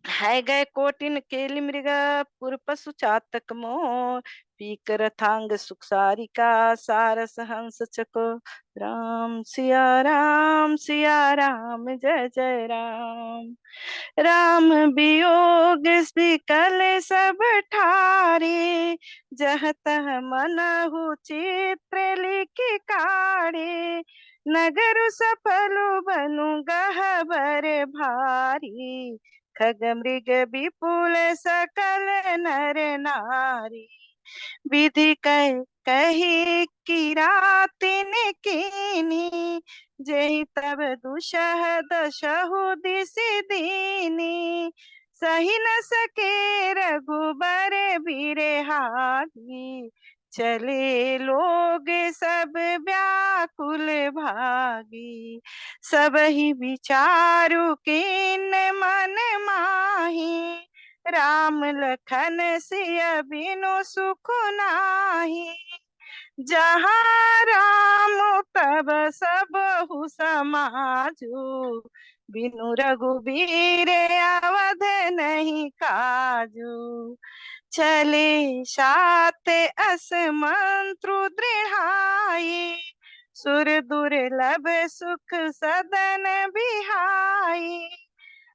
है गए कोटिन केली मृगा, पुर पशु चातक मोर। पीकर थांग सुख सारिका, सारस हंस चको। राम सिया राम जय जय राम। राम वियोग विकल सब ठारे, जह तह मनहु चित्र लिखि काढ़े। नगर सफल बनु गहबर भारी, खग मृग विपुल सकल नर नारी। विधि कही किरातिन कीनी, जेहि तब दुषह दशहु दिस दीनी। सही न सके रघुबर बिरहागी, चले लोग सब व्याकुल भागी। सब ही विचारु कीन मन माही, राम लखन सिय बिनु सुख नाही। जहाँ राम तब सबहु समाजु, बिनु रघुबीर अवध नहीं काजू। चले साथ असमंत्रु दृढ़ाई, सुर दुर्लभ सुख सदन बिहाई।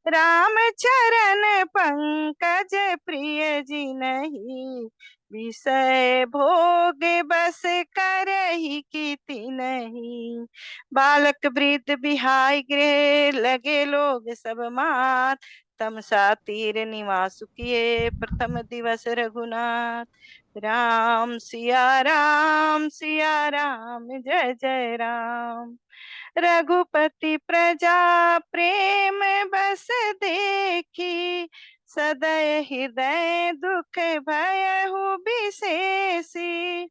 राम चरण पंकज प्रिय जिनहि, विषय भोग बस करहि की तिनहि। बालक वृद्ध बिहाई गृह, लगे लोग सब मात। तमसा तीर निवास किए, प्रथम दिवस रघुनाथ। राम सिया राम जय जय राम। रघुपति प्रजा प्रेम बस देखी, सदय हृदय दुख भयहु विशेषी।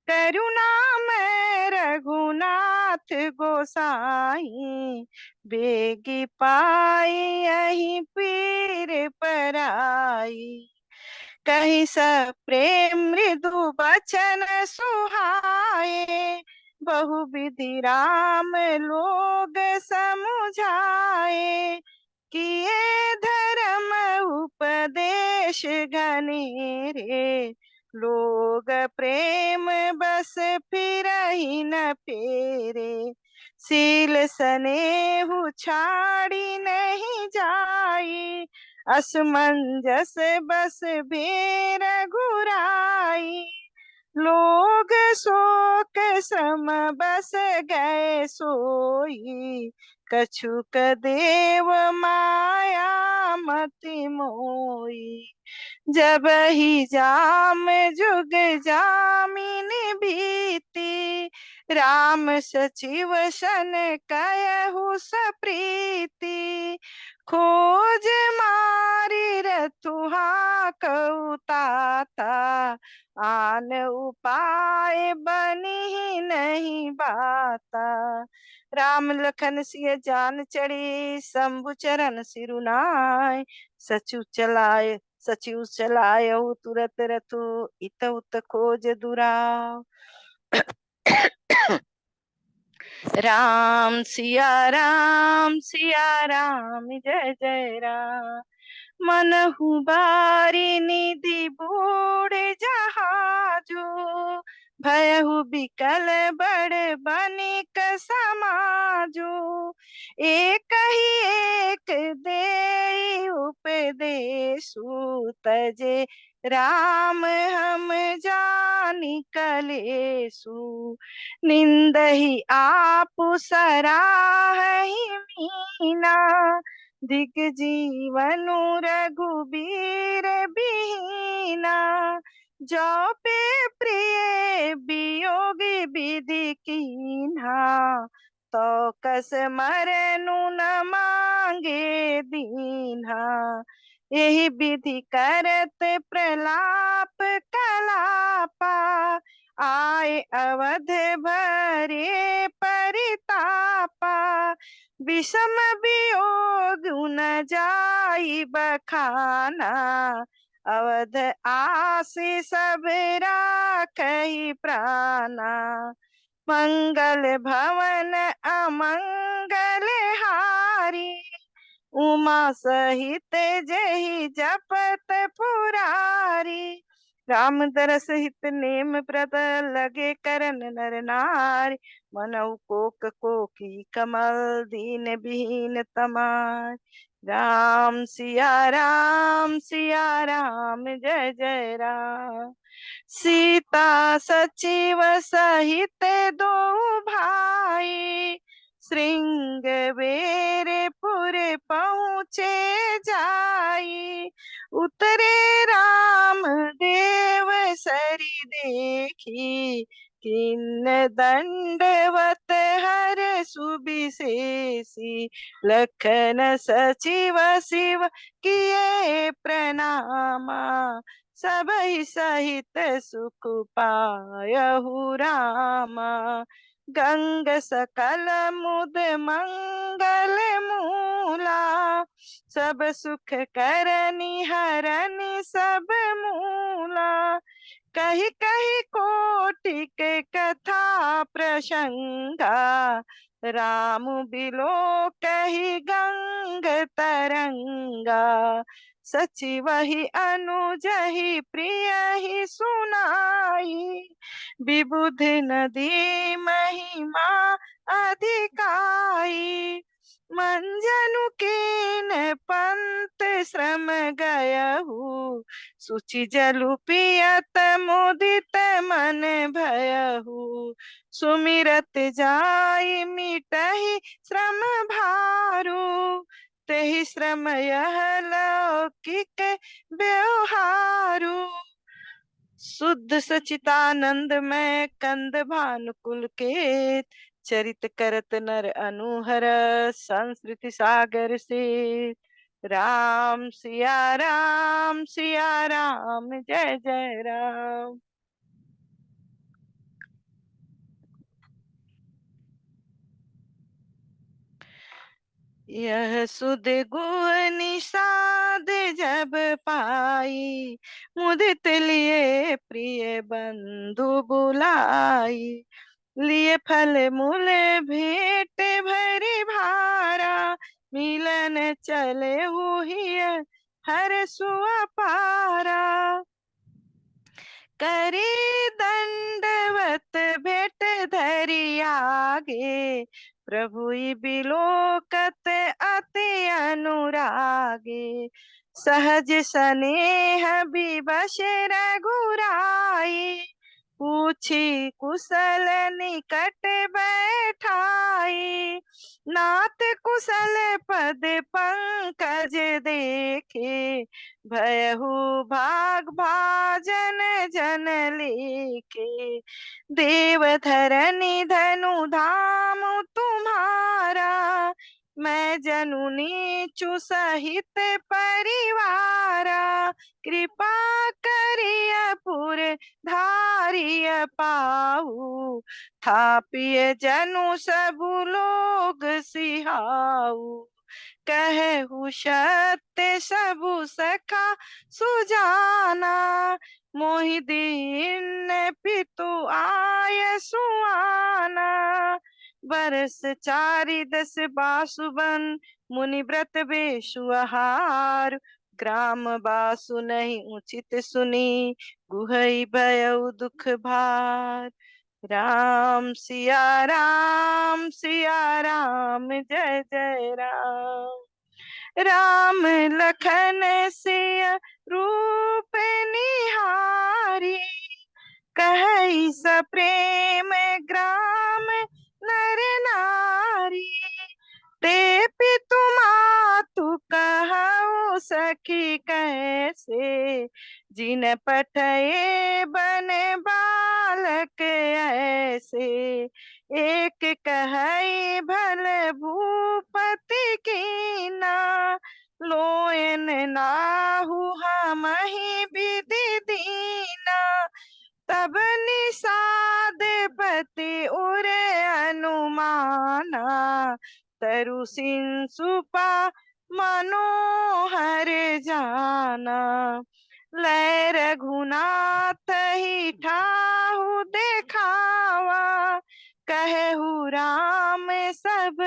करुणामय रघुनाथ गोसाई, बेगी पाई यही पीर पराई। कहीं सब प्रेम मृदु बचन सुहाए, बहु विधि राम लोग समुझाए। किए धर्म उपदेश घनेरे, लोग प्रेम बस फिरहि न फेरे। सील सनेहु छाड़ी नहीं जाई, असमंजस बस भेर घुराई। लोग शोक श्रम बस गए सोई, कछुक देव माया मति मोई। जब ही जाम जुग जामिनी भीति, राम सचिव सन कयहु सप्रीति। खोज मारी रथुहा कउताता, आन उपाय बनी ही नहीं बाता। राम लखन सिय जान चढ़ी, शंभु चरण सिरुनाय। सचु चलाय तुरत रथु, इत उत खोज दुराव। राम सिया राम जय जय राम। मनहु बारी निधि बूढ़ जहाजू, भयहु बिकल बड़ बनिक समाजू। एक ही एक दे उपदेशु, तजे राम हम जानी कलेसु। निंदहि आप सराहहि मीना, दिगजीवनु रघुबीर बीना। जो पे प्रिय वियोगी विधि कीन्हा, तो कस मरनु न मांगे दीन्हा। यही विधि करत प्रलाप कलापा, आए अवध भरे परितापा। विषम वियोग न जाई बखाना, अवध आसी सब राखहि प्राणा। मंगल भवन अमंगल हारी, उमा सहित जहि जपत पुरारी। राम दरस हित नेम प्रद, लगे करन नर नारी। मनउ कोकी कमल, दीन विहीन तमार। राम सिया राम जय जय राम। सीता सचिव सहित दो भाई, श्रृंगबेरपुर पहुँचे जाई। उतरे राम देव सरी देखी, किन्न दंडवत हर सुबिशेषी। लखन सचिव शिव किए प्रणामा, सबहि सहित सुख पायहु रामा। गंग सकल मुद मंगल मूला, सब सुख करनी हरनि सब मूला। कही कही कोटि के कथा प्रसंगा, राम बिलो कही गंग तरंगा। सचिवहि अनुजहि प्रिय ही सुनाई, विबुध नदी महिमा अधिकाई। मंजनु कीन पंत श्रम गयहु, सुचि जलु पियत मुदित मन भयहु। सुमिरत जाई मिटहि श्रम भारू, तेहि श्रम यह लौकिक व्यवहारू। शुद्ध सचितानंद में कंद भानुकुल के, चरित करत नर अनुहर संस्कृति सागर से। राम सिया राम जय जय राम। यह सुध गुह निषाद जब पाई, मुदित लिए प्रिय बंधु बुलाई। लिए फल मूल भेंट भरी भारा, मिलन चले हुई हर सुअपारा। करी दंडवत भेंट धरी आगे, प्रभु बिलोकत अति अनुरागे। सहज स्नेह विवश रघुराई, पूछी कुशल निकट बैठाई। नाथ कुशल पद पंकज देखे, भयहु भाग भाजन जन लेखे। देव धरनी धनु धाम तुम्हारा, मैं जनु नीचु सहित परिवारा, कृपा करिय पुर धारिय पाऊ, थापिय जनु सबु लोग सिहाऊ, कहु सत्य सबु सखा सुजाना, मोहि दीन पितु आय सुआना, बरस 4 10 बासुबन, मुनि व्रत बेसु आहार, ग्राम बासु नहीं उचित सुनी, गुहई भयउ दुख भार, राम सिया राम जय जय राम, राम लखन सिया रूप निहारी, कहई स प्रेम ग्राम नर नारी, ते पितु मातु कहु सखी कैसे, जिन पठये बन बालक ऐसे, एक कहई भल भूपति कीना, लोयन नाहु हमहि विधि दीना, तब निषाद पति उरे अनुमाना, तरु सिंसुपा मनोहर जाना, लय रघुनाथ ही ठाहु देखावा, कहु राम सब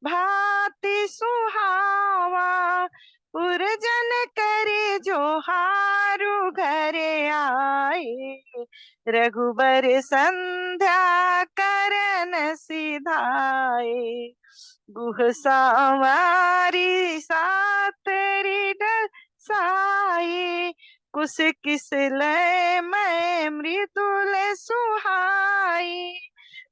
भांति सुहावा, पुरजन करे जो हारु घरे आए, रघुबर संध्या करन सिधाए, गुह सावारी सातरी साई, कुश किस लय मैं मृदुल सुहाई,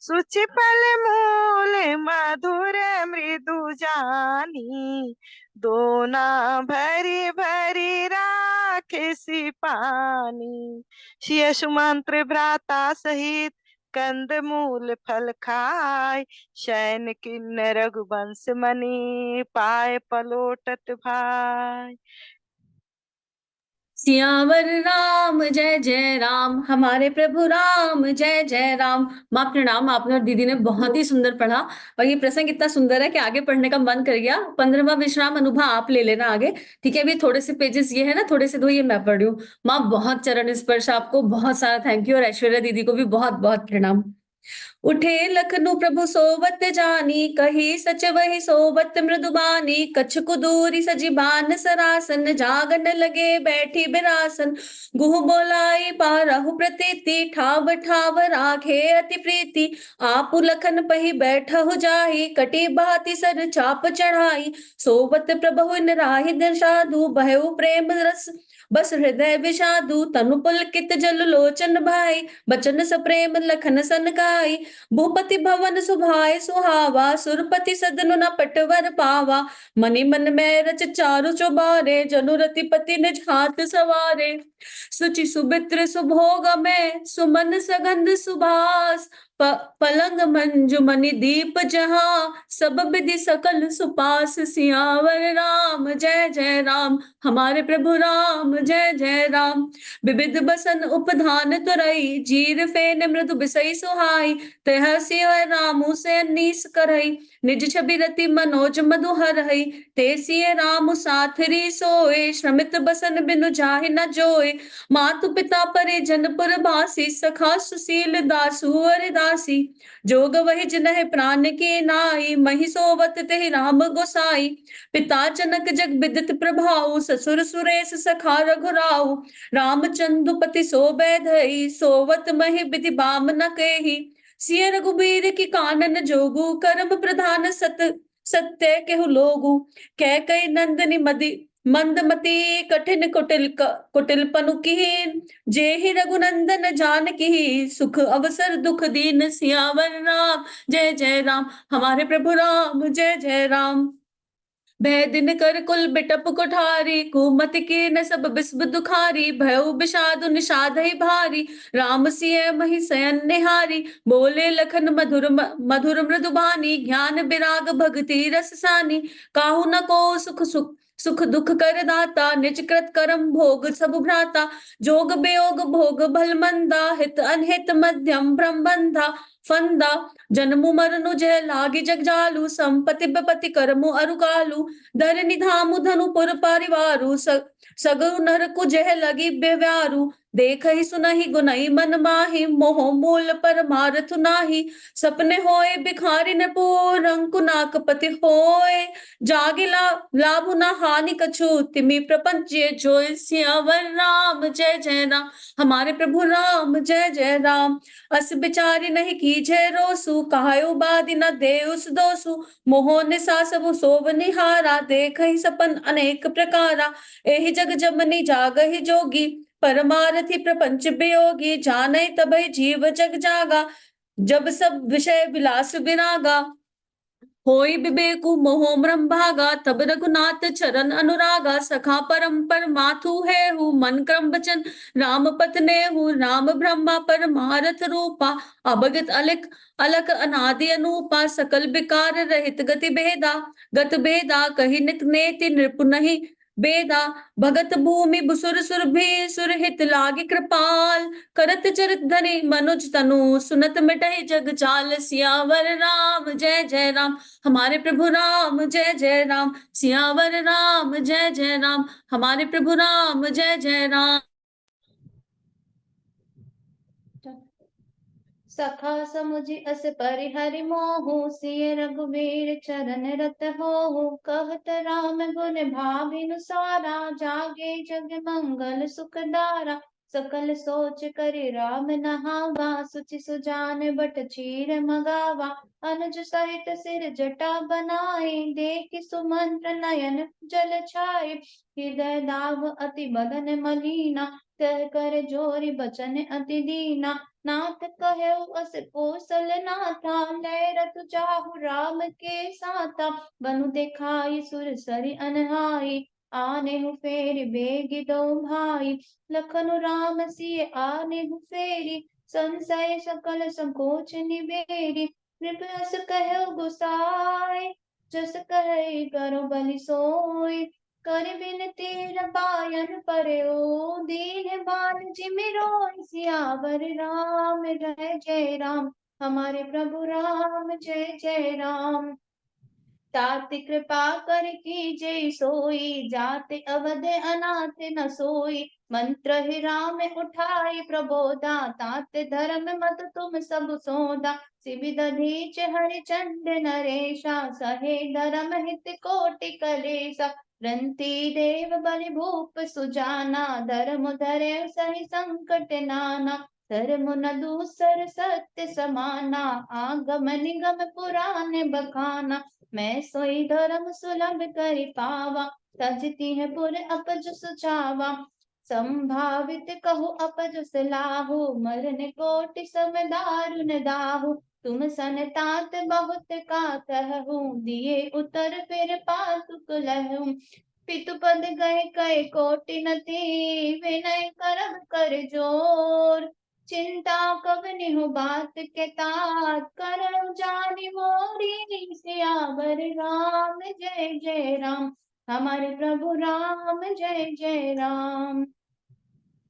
सुचि फल मूल मधुर मृदु जानी, दोना भरी भरी राखे सिपानी, शियसु मंत्र भ्राता सहित, कंद मूल फल खाय, शयन किन्न रघुवंश मणि, पाए पलोटत भाई। सियावर राम जय जय राम, हमारे प्रभु राम जय जय राम। माँ प्रणाम, आपने और दीदी ने बहुत ही सुंदर पढ़ा और ये प्रसंग इतना सुंदर है कि आगे पढ़ने का मन कर गया। 15वां विश्राम अनुभव आप ले लेना आगे, ठीक है। अभी थोड़े से पेजेस ये है ना, थोड़े से दो ये मैं पढ़ रही हूँ। माँ बहुत चरण स्पर्श, आपको बहुत सारा थैंक यू, और ऐश्वर्या दीदी को भी बहुत बहुत प्रणाम। उठे लखनु प्रभु सोवत जानी, कही सच वही सोवत मृदुबानी, कछ कुदूरी सजीबान सरासन, जागन लगे बैठी बिरासन, गुह बोलाई पारहु प्रतीति, ठाव ठाव राखे अति प्रीति, आपु लखन पही बैठहु जाहि, कटी भाति सर चाप चढ़ाई, सोवत प्रभु इन राहि दिन साधु, बहु प्रेम रस बस हृदय विषादु, तनु पुलकित जल लोचन भाई, बचन सप्रेम लखन सनकाई, भूपति भवन सुभाय सुहावा, सुरपति सदनु न पटवर पावा, मनि मन में रच चारु चौबारे, जनु रतिपति निज हाथ सवारे, सुचि सुबित्र सुभोग में, सुमन सगंध सुभास, पलंग मंजु मणि दीप जहां, सब विधि सकल सुपास, सियावर राम जय जय राम, हमारे प्रभु राम जय जय राम। विविध बसन उपधान तुरई, जीर फेन मृदु बिसई सुहाई, तह सिय रामु से नीस करई, निज छवि रति मनोज मधु हरई, ते सिय रामु साथरी सोए, श्रमित बसन बिनु जाहि न जोए, मातु पिता परे जनपुर बासी, सखा सुशील दासु अरि दासी, जोग वही जिनहि प्राण के नाई, महि सोवत तेहि राम गोसाई, पिता जनक जग विदित प्रभाऊ, ससुर सुरेश सखा रघुराऊ, रामचंद्रपति सो बैधई, सोवत महि विधि बाम न केहि, सिय रघुबीर की कानन जोगु, कर्म प्रधान सत्य केहु लोगु, कह कई नंदनी मदि मंदमती, कठिन कुटिल पनु कीन, जेहि रघुनंदन जानकी, सुख अवसर दुख दीन, सियावर राम जय जय राम, हमारे प्रभु राम जय जय राम। भय दिन कर कुल बिटप कुठारी, कुमति के न सब बिस्ब दुखारी, भयउ विषाद निषाद ही भारी, राम सिय मही सयन निहारी, बोले लखन मधुर मधुर मृदुबानी, ज्ञान विराग भक्ति रस सानी, काहू न को सुख सुख सुख दुख कर दाता, निज कृत करम भोग सब भ्राता, जोग बेयोग भोग भल मंदा, हित अनहित मध्यम भ्रम बंधा, फंदा जन्मु मरनु जय लागे जग जालू, संपत्ति विपत्ति करमु अरुकालू, धर निधामु धनु पुर परिवारु, सगरु नर कुजह लगी बेव्यारु, देख ही सुनहि गुनहि मन माहि, मोह मूल पर मारथ नाही, सपने होए भिखारी न पूर, अंकु नाकपति होए, जागे लाभ न हानि कछु, तिमि प्रपंच जोय सियावर राम जय जय राम। हमारे प्रभु राम जय जय राम। अस बिचारी नहीं कीजे रोसु, कहायो बादि न देउस दोसु, मोहो निसा सबु सोव निहारा, देख ही सपन अनेक प्रकारा, एहि जग जमनी जागहि जोगी, परमारथी प्रपंच वियोगी, जानै तबै जीव जग जागा, जब सब विषय विलास विरागा, होई विवेकु मोह मृम भागा, तब रघुनाथ चरण अनुरागा, सखा परम परमाथु है हूँ, मन क्रम बचन राम पतने हूँ, राम ब्रह्मा परमारथ रूपा, अभगत अलख अलख अनादि अनूपा, सकल विकार रहित गति भेदा, कही नित नेति नृपु नहीं बेदा, भगत भूमि बुसुर सुर भी सुरहित लागे कृपाल, करत चरित धनि मनुज तनु, सुनत मिटहि जग जाल, सियावर राम जय जय राम। हमारे प्रभु राम जय जय राम, सियावर राम जय जय राम, हमारे प्रभु राम जय जय राम। सखा समुझि अस परिहरि मोहु, सिय रघुवीर चरण रत होहु, कहत राम गुण भाविनु सारा, जागे जग मंगल सुखदारा, सकल सोच करि राम नहावा, सुचि सुजान बट चीर मगावा, अनुज सहित सिर जटा बनाए, देख सुमंत्र नयन जल छाए, हृदय दाव अति बदन मलीना, तह कर जोरी बचन अति दीना, नाथ कहु अस कौशल नाथा, लय रत जाहु राम के साथा, बनु देखाई सुर सरि अनहाई, आनेहु फेरि बेगी दो भाई, लखनु राम सिय आनेहु फेरि, संशय सकल संकोच निबेरी, कृपयस कहु गोसाई, जस कहे करो बलि सोई, कर बिनती रबायन परयो, दीन बाल जिमिरो, सियावर राम जय जय राम। हमारे प्रभु राम जय जय राम। ताति कृपा कर कीजे सोई, जाते अवध अनाथ न सोई, मंत्र ही राम उठाई प्रबोधा, ताते धर्म मत तुम सब सोधा, सिविद धीच हरिचंद नरेशा, सहे धर्म हित कोटि कलेसा, रंती देव बलि भूप सुजाना, धर्म धरे सहि संकट नाना, धर्म न दूसर सत्य समाना, आगम निगम पुराण बखाना, मैं सोई धर्म सुलभ करि पावा, तजती है पुर अपज सुचावा, संभावित कहु अपज सलाहु, मरण कोटि सम दारुन दाहु, तुम सन तात बहुत का कहूँ, दिए उतर फिर पातु कुलहूँ, पितु पद गए कई कोटि नति, विनय करब कर जोर, चिंता कवनि हो बात के तात, करम जानि मोरी, सियावर राम जय जय राम। हमारे प्रभु राम जय जय राम।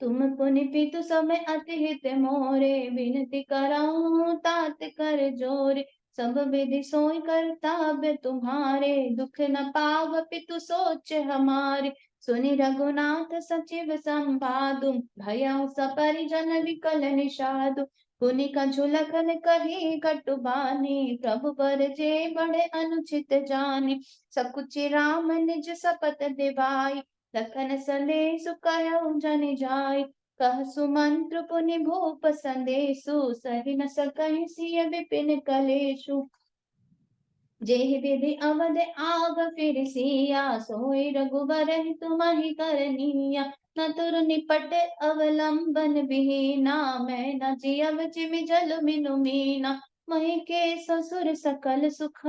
तुम पुनि पितु समय अति हित मोरे, विनती कराऊं तात कर जोरे, सब विधि सोई करतव्य तुम्हारे, दुख न पाव पितु सोच हमारे, सुनि रघुनाथ सचिव संवादु, भयउ सपरिजन विकल निषादु, पुनि कछु लखन कही कटु बानी, प्रभु पर जे बड़े अनुचित जानी, सकुचि राम निज सपत दिवाई, लखन सलेसु कहु जनि जाय, कह सुमंत्र पुनि भूप संदेशु, सहि न सकहि सिय विपिन कलेशु, जेहि विधि अवध आग फिर सिया, सोई रघुबर तुम्हि करनिया, न तुर निपट अवलंबन विहीना, मैं न जियब जिमि जल मिनु मीना, मही के ससुर सकल सुख,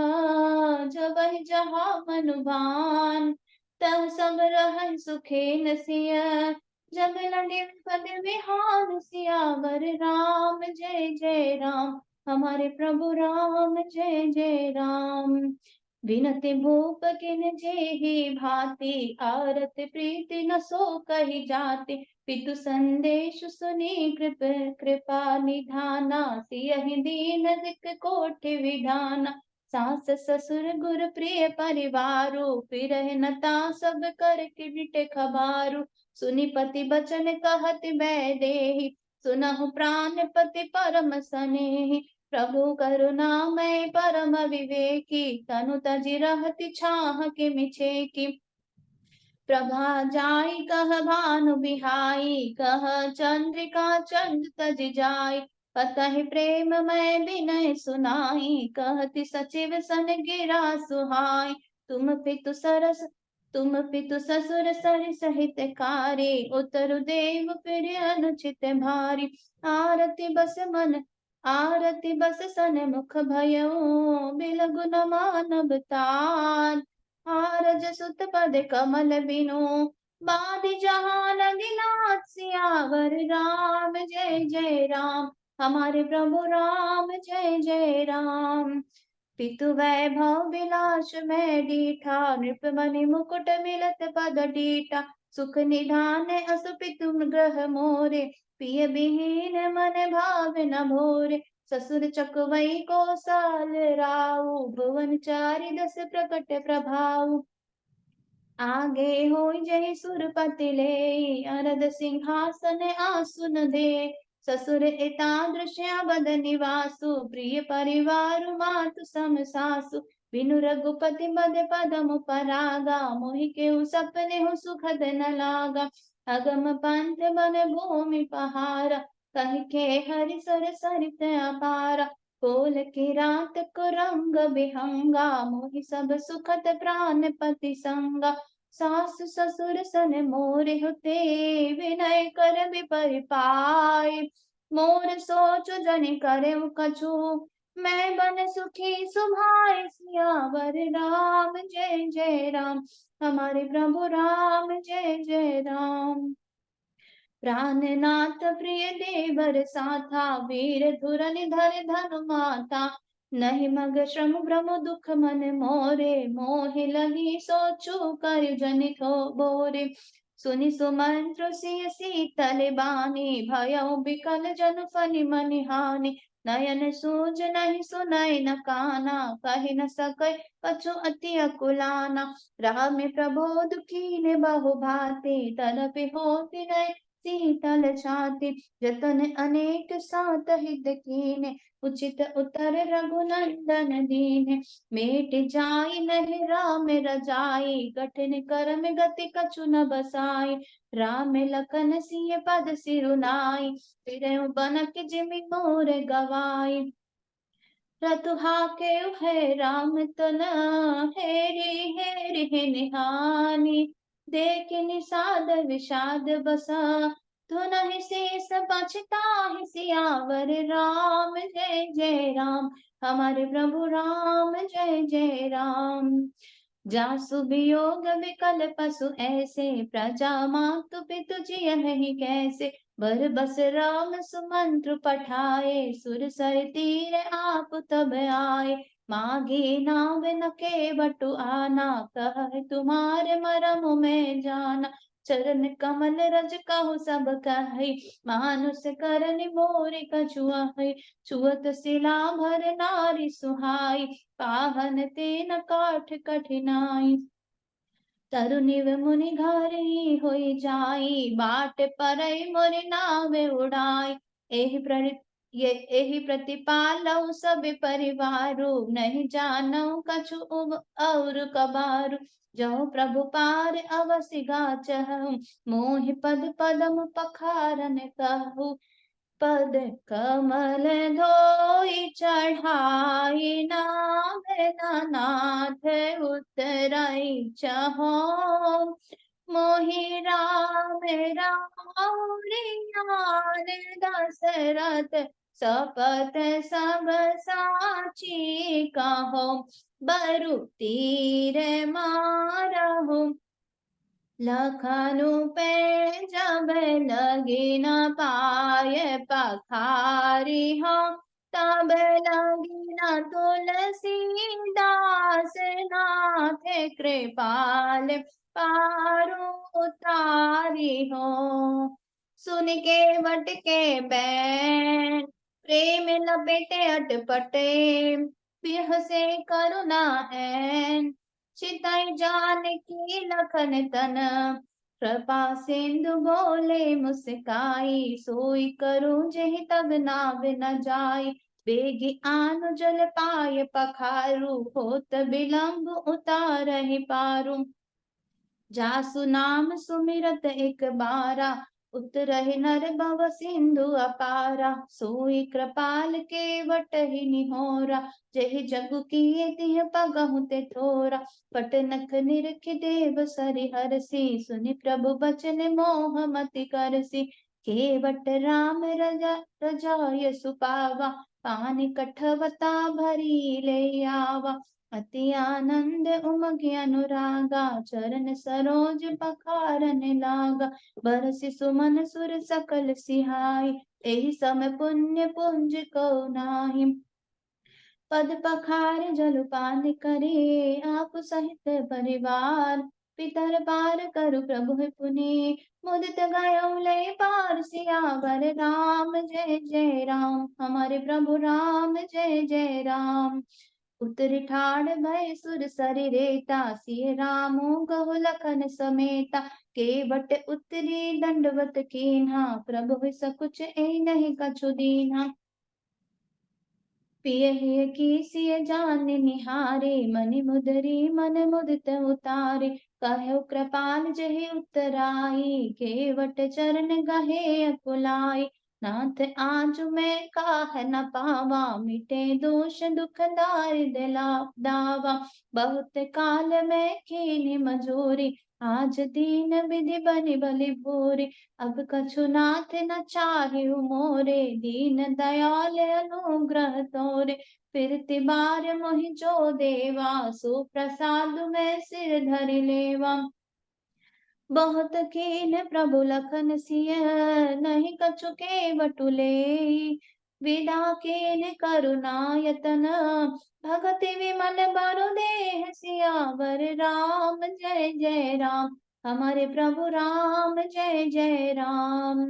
जब जहाँ मनुभान, तह सब रह सुखे नसिय, जब लगे पद विहान। सियावर राम जय जय राम, हमारे प्रभु राम जय जय राम। विनति भूप किन जेहि भांति, आरत प्रीति न सो कही जाति। पितु संदेश सुनी कृपा निधाना, सियहि दीन दिक कोटि विधाना। सास ससुर गुर प्रिय परिवारो, फिरहि नता सब कर किबिट खबारू। सुनि पति बचन कहत बैदेहि, सुनहु प्राण पति परम सनेहि। प्रभु करुणामय परम विवेकी, तनु तजि रहति छाह के मिछेकी। प्रभा जाई कह भानु बिहाई, कह चंद्रिका चंद तज जाई। कतहि प्रेम मैं विनय सुनाई, कहति सचिव सन गिरा सुहाई। तुम पितु ससुर सरि सहित कारी, उतरु देव फिर अनुचित भारी। आरती बस सन मुख भयो, बिलगु न मानव तात। आरज सुत पद कमल बिनु, बाधि जहाँ लगिनाथ। सियावर राम जय जय राम, हमारे प्रभु राम जय जय राम। पितु वैभव विलास में डीठा, नृप मणि मुकुट मिलत पद डीठा। सुख निधान असु पितु ग्रह मोरे, पिय बिहीन मन भाव न भोरे। ससुर चकवई कौशल राउ, भुवन चारि दस प्रकट प्रभाऊ। आगे होई जय सुरपति ले, अरद सिंहासन आसुन दे। ससुर एतादृश अवद निवासु, प्रिय परिवार मातु सम सासु। बिनु रघुपति मद पदम परागा, मोहि केहु सपने हो सुखद न लागा। अगम पंथ मन भूमि पहारा, कहि के हरि सर सरित अपारा। कोल की रात को रंग बिहंगा, मोहि सब सुखत प्राण पति संगा। सास ससुर सन मोरे होते, विनय कर परिपाय। मोर सोच जनि करे कछु, मैं बन सुखी सुभाय। सियावर राम जय जय राम, हमारे प्रभु राम जय जय राम। प्राणनाथ प्रिय देवर साथा, वीर धुरन धर धनु माता। नहीं मग श्रम भ्रम दुख मन मोरे, मोहि लगी सोचु कर जनित हो बोरे। सुनि सुमंत्र सिय शीतल बानी, भयउ बिकल जन फनि मनि हानि। नयन सूज नहीं सुनय न काना, कहि न सकै कछु अति अकुलाना। राम प्रबोध कीन्ह बहु भांति, तदपि होति नहीं शीतल छाति। जतन अनेक सात हित कीन्हे, उचित उत्तर रघुनंदन दीन्हे। मेट जाई नहीं राम रजाई, कठिन करम गति कछु न बसाई। राम लखन सिय पद सिरुनाई, फिरहु बनक जिमि मोर गवाई। रतु हाके है राम तन, हेरी हेरी निहानी। देखि निषाद विषाद बसा, धुनहि शेष बचताहि। सियावर राम जय जय राम, हमारे प्रभु राम जय जय राम। जासु वियोग विकल पशु ऐसे, प्रजा मातु पितु जियहि कैसे। बर बस राम सुमंत्र पठाए, सुर सर तीर आप तब आए। मागे नाव न के बटु आना, कह तुम्हारे मरम में जाना। चरण कमल रज कहु सब कहि, मानुष करनि मोर कछु आहि। छुअत शिला भर नारी सुहाई, पाहन तेन काठ कठिनाई। तरुनिव मुनि घारी होई जाई, बाट परई मोरि नावे उड़ाई। एहि प्रतिपालौ सब परिवारु, नहीं जानौ कछु और कबारु। जो प्रभु पार अवसि गाचहु, मोहि पद पदम पखारन कहु। पद कमल धोई चढ़ाई, नाथ उतरई चहो। मोहि राम राम दशरथ सपत सब साची कहो, बरु तीर मारहु। लखनऊ पे जब लगी न पाए पखारी हो, तब लगी न तुलसी दास नाथ कृपाल पारु उतारी हो। सुन के वट के बैन प्रेम लपेटे अटपटे, बिह से करुणा ऐन चिताई जान की लखन तन। कृपा सिंधु बोले मुस्काई, सोई करूं जेहि तब नाव न जाई। बेगी आनु जल पाय पखारू, होत विलंब उतारहि पारू। जासु नाम सुमिरत एक बारा, उतरहि नर भव सिंधु अपारा। सोई कृपाल के वटहि निहोरा, जहि जगु किए तिह पगहु ते थोरा। पट नख निरखि देव सरि हरसि, सुनि प्रभु बचन मोह मति करसि। केवट राम रजाय सुपावा, पानि कठवता भरी ले आवा। अति आनंद उमगे अनुरागा, चरण सरोज पखारन लागा। बरसि सुमन सुर सकल सिहाई, एहि समय पुण्य पुंज को नाही। पद पखार जलपान करे, आप सहित परिवार। पितर पार करु प्रभु पुनि, मुदित गयो ले पार। सियावर राम जय जय राम, हमारे प्रभु राम जय जय राम। उतरि ठाड़ भय सुर सरि रेता, सिय रामो गहु लखन समेता। केवट उतरी दंडवत कीन्हा, प्रभु सकुच ए नहीं कछु दीन्हा। पियहि की सिय जान निहारे, मनि मुदरी मन मुदित उतारे। कहु कृपाल जहि उत्तराई, केवट चरण गहे अकुलाई। नाथ आज मैं काह न पावा, मिटे दोष दुख दारिद दावा। बहुत काल मैं कीन्ही मजूरी, आज दीन विधि बनि बलि भूरी। अब कछु नाथ न चाहिहु मोरे, दीन दयाल अनुग्रह तोरे। फिरति बार मोहि जो देवा, सो प्रसाद में सिर धरि लेवा। बहुत कीन प्रभु लखन सिय, नहीं कछु केवटु लेई। विदा कीन करुणा यतन, भगति विमल बरु देह। सियावर राम जय जय राम, हमारे प्रभु राम जय जय राम।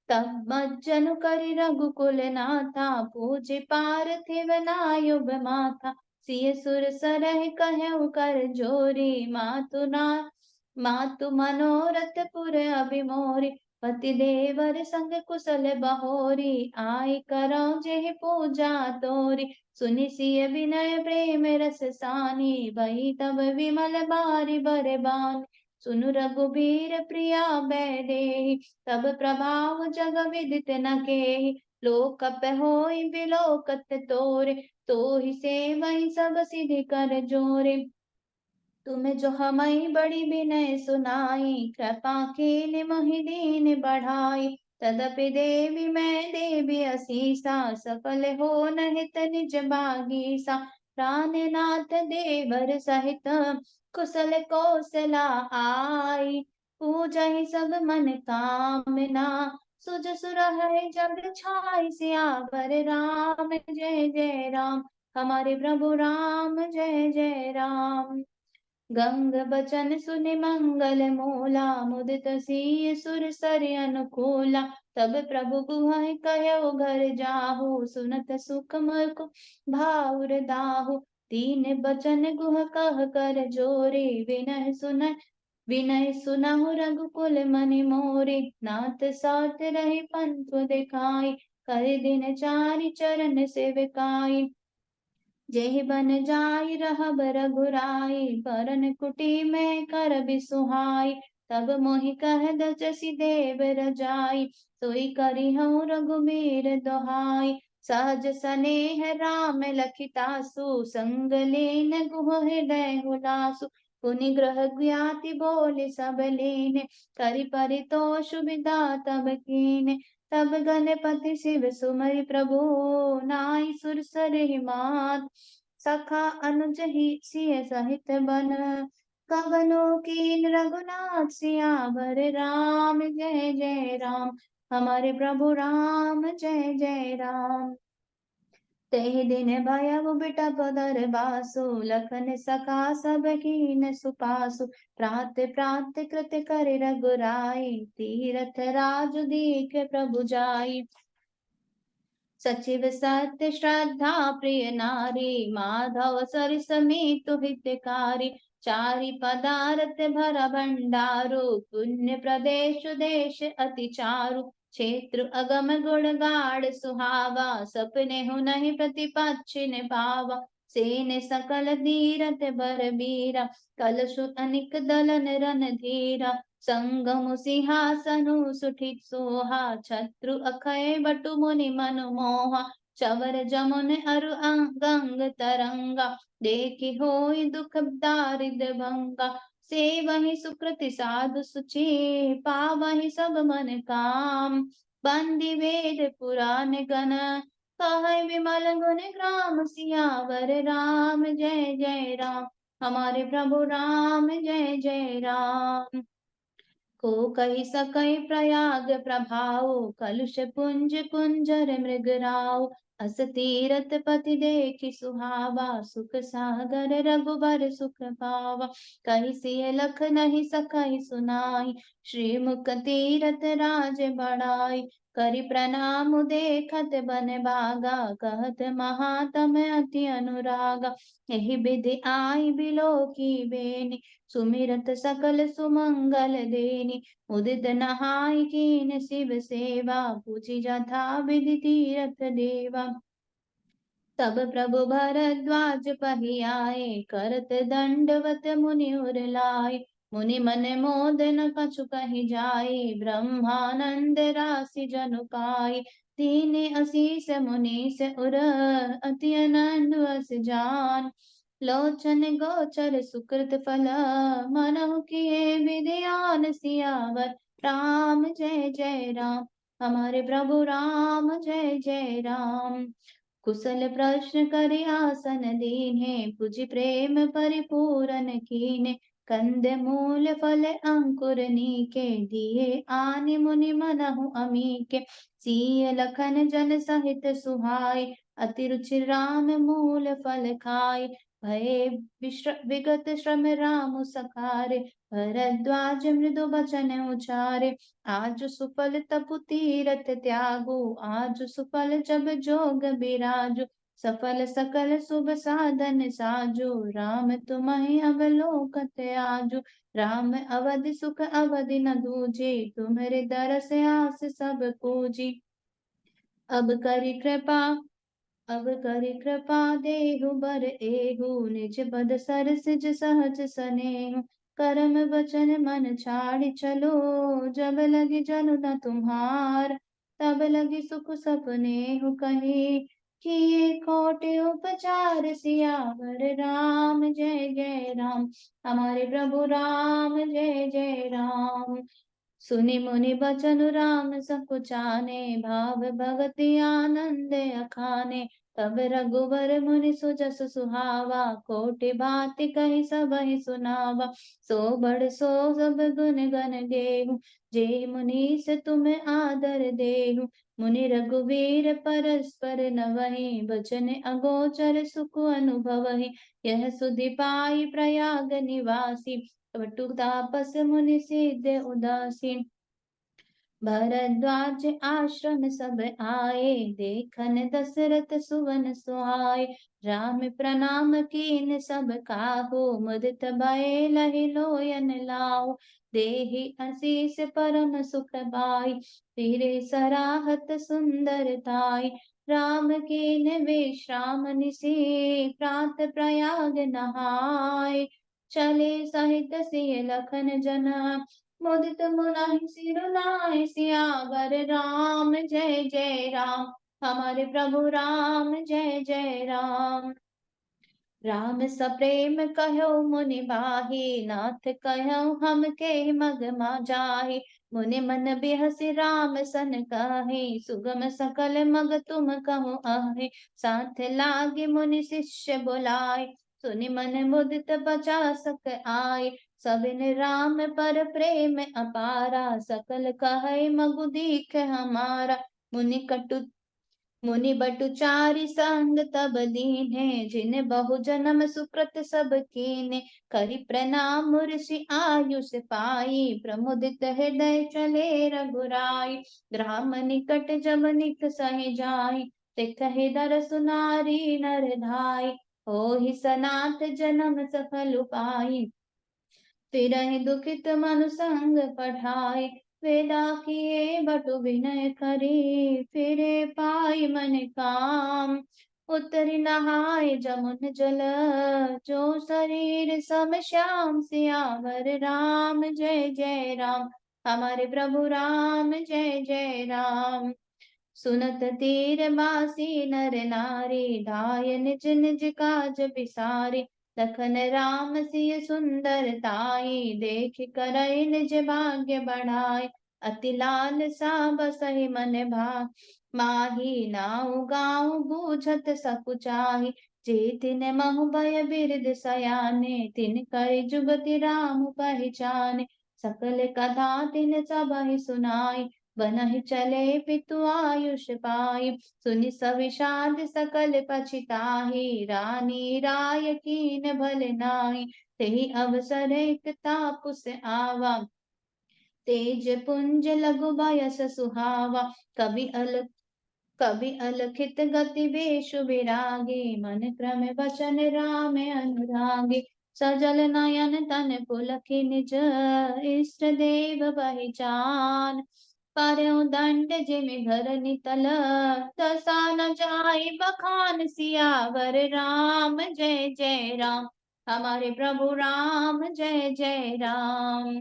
तब मज्जन करि रघुकुल नाथा, पूज्य पार्थिव नायुब माथा। सिय सुर सरह कहु कर जोरी, मातु मनोरथ पुर अभिमोरी। पति देवर संग कुशल बहोरी, आई करौ जेहि पूजा तोरी। सुनि सिय विनय प्रेम रस सानी, वही तब विमल बारी बरबानी। सुनु रघुबीर प्रिया बैदेहि, तब प्रभाव जग विदित न केहि। लोक कपि होई बिलोकत तोरे, तोहि सेवहि सब सिधि कर जोरे। तुम्हें जो हमई बड़ी विनय सुनाई, कृपा कीन्ह मोहि दीन बढ़ाई। तदपि देवी मैं देवी असीसा, सफल हो नहित निज भागीसा। प्राणनाथ देवर सहित, कुशल कौशला आई। पूजहि सब मन कामना, सुज सुरहै जग छाई। सियावर राम जय जय राम, हमारे प्रभु राम जय जय राम। गंग बचन सुनि मंगल मूला, मुदित सिय सुर सरि अनुकूला। तब प्रभु गुहहि कह्यो घर जाहु, सुनत सुख मुख भाउर दाहु। तीन बचन गुह कह कर जोरे, विनय सुनहु रघुकुल मनि मोरे। नाथ साथ रहि पंथ दिखाई, कर दिन चारि चरण सेवकाई। जेहि बन जाई रहब रघुराई, बरन कुटी में कर बिसुहाई। तब मोहि कह दचसी देव रजाई, सोई करिहउँ रघुबीर दोहाई। सहज सनेह राम लखितासु, संग लेन गुह हृदय हुलासु। पुनि ग्रह ज्ञाति बोले सब लेने, करि परितोषु विदा तब कीन्हे। तब गणपति शिव सुमरि प्रभु, नाई सुर सर हिमात। सखा अनुज ही सिय सहित बन, कवनो कीन रघुनाथ सियावर राम। जय जय राम, हमारे प्रभु राम जय जय राम। तेहि दिन भयउ बिटप दर बासु, लखन सखा सब कीन सुपासु। प्रात प्रात कृत कर रघुराई, तीरथ राजु दीख प्रभु जाई। सचिव सत्य श्रद्धा प्रिय नारी, माधव सरिस मीतु हितकारी। चारि पदारथ भर भंडारो, पुण्य प्रदेश देश अति चारु। क्षेत्र अगम गुण गाढ़ सुहावा, सपने हो नहीं प्रतिपक्षिन पावा। सेन सकल तीरथ बर बीरा, कलशु अनिक दलन रन धीरा। संगम सिंहासनु सुठित सोहा, छत्रु अखय बटु मुनि मनु मोहा। चवर जमुन अरु गंग तरंगा, देखि होई दुख दारिद्र भंगा। से वही सुकृति साधु सुचि, पावहि सब मन काम। बंदी वेद पुराण गण, कहै विमल गुण ग्राम। सियावर राम जय जय राम, हमारे प्रभु राम जय जय राम। को कही सकई प्रयाग प्रभाव, कलुष पुंज कुंजर मृगराव। अस तीरथ पति देखि सुहावा, सुख सागर रघुबर सुख पावा। कही सिय लख नहीं सकई सुनाई, श्रीमुख तीरथ राज बढ़ाई। करि प्रणाम देखत बन भागा, कहत महात्म अति अनुरागा। एहि विधि आई बिलो की बेनी, सुमिरत सकल सुमंगल देनी। उदित नहाय कीन शिव सेवा, पूछी जथा विधि तीरथ देवा। तब प्रभु भरद्वाज पहियाए, करत दंडवत मुनि उर लाए। मुनि मन मोद न कछु कहि जाए, ब्रह्मानंद राशि जनु पाई। तीने असीस मुनीस उर, अति आनंद अस जान। लोचन गोचर सुकृत फल, मनहु किए विद्यान। सियावर राम जय जय राम, हमारे प्रभु राम जय जय राम। कुशल प्रश्न करि आसन दीन्हे, पुजि प्रेम परिपूरन कीन्हे। कंद मूल फल अंकुर नीके, दिए आनि मुनि मनहु अमीके। सिय लखन जन सहित सुहाई, अति रुचि राम मूल फल खाई। भये विगत श्रम राम सखारे, भरद्वाज मृदु बचन उचारे। आज सुफल तपु तीरथ त्यागो, आज सुफल जब जोग बिराजो। सफल सकल शुभ साधन साजो, राम तुम्हें अवलोकत आजो। राम अवधि सुख अवधि न दूजे, तुम्हारे दरस आस सब पूजी। अब करि कृपा देहु बर एहु, निज पद सर सिज सहज सनेहु। करम वचन मन छाड़ि चलो, जब लगी जनु न तुम्हार। तब लगी सुख सपने हु कही, किए कोटि उपचार। सियावर राम जय जय राम, हमारे प्रभु राम जय जय राम। सुनि मुनि बचन राम सकुचाने, भाव भगति आनंद अखाने। तब रघुबर मुनि सुजस सुहावा, कोटि बाति कहि सबहि सुनावा। सो बड़ सो सब गुण गण गेहूँ, जे मुनीस तुम आदर देहु। मुनि रघुवीर परस्पर नवहि, बचन अगोचर सुख अनुभवहि। यह सुधि पाई प्रयाग निवासी, बटु तापस मुनि सिद्ध उदासीन। भरद्वाज आश्रम सब आए, देखन दशरथ सुवन सुहाए। राम प्रणाम कीन सब काहू, मुदित भय लहि लोयन लाऊ। देहि आशीष परम सुख पाई, फिरे सराहत सुंदरताई। राम कीन विश्राम निसी, प्रात प्रयाग नहाय। चले सहित सिय लखन जना, मुदित मुनि सिरुनाय। सियावर राम जय जय राम, हमारे प्रभु राम जय जय राम। राम सप्रेम कहो मुनि बाही, नाथ कहो हम के मग मा जाहि। मुनि मन बिहसि राम सन काहे, सुगम सकल मग तुम कहो आहे। साथ लागे मुनि शिष्य बुलाए, सुनि मन मुदित बचा सक आए। सबिन राम पर प्रेम अपारा, सकल कहे मगु दीख हमारा। मुनि बटु चारि संग तब दीन्हे, जिन बहु जन्म सुकृत सब कीन्हे। करि प्रणाम ऋषि आयुष पाई, प्रमुदित हृदय चले रघुराई। ग्राम निकट जब निक सहि जाई, तिखहि दरसु नारी नर धाई। होहि सनाथ जन्म सफल पाई, फिरहि दुखित मनु संग पढ़ाई। वेदा किए बटु विनय करी, फिरे पाई मन काम। उतरि नहाय जमुन जल, जो शरीर सम श्याम। सियावर राम जय जय राम, हमारे प्रभु राम जय जय राम। सुनत तीर बासी नर नारी, धाय निज निज काज बिसारी। लखन राम सिय सुंदर ताई, देख करई निज भाग्य बढ़ाई। अति लाल सा बसहि मन भाई, माही नाउ गाँव बूझत सकुचाही। जे तिन महु भय बिरद सयाने, तिन करि जुगति राम पहचाने। सकल कथा तिन सबहि सुनाई, बनहि चले पितु आयुष पाई। सुनि सविषाद सकल पछिताहि, रानी राय कीन भल नाहि। तेहि अवसर एक तापुस आवा, तेज पुंज लघु बयस सुहावा। कवि अलखित गति बेशु विरागी, मन क्रम वचन राम अनुरागी। सजल नयन तन पुलखि निज, इष्ट देव पहिचान। परउ दंड जिमि धरनि तल, दसा न जाय बखान। सियावर राम जय जय राम, हमारे प्रभु राम जय जय राम।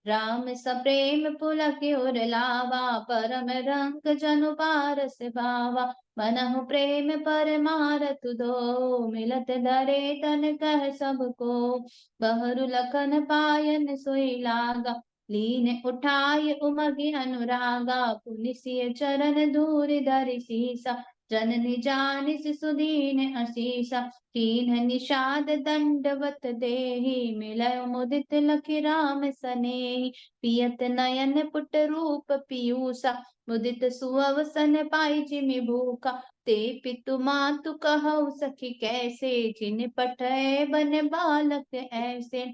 राम सप्रेम पुलकि उर लावा, परम रंग जनु पारस भावा। मनहु प्रेम परमारथ दो, मिलत धरे तन कह सबको। बहरू लखन पायन सोई लागा, लीन उठाय उमगी अनुरागा। पुलिसिय चरण धूरि धरि सीसा, जननि जानिसि सुदीन असीसा। कीन्ह निषाद दंडवत देहि, मिलय मुदित लखि राम सनेहि। पियत नयन पुट रूप पियूसा, मुदित सुअवसन पाई जिमि भूखा। ते पितु मातु कहउ सखी कैसे, जिन पठय बन बालक ऐसे।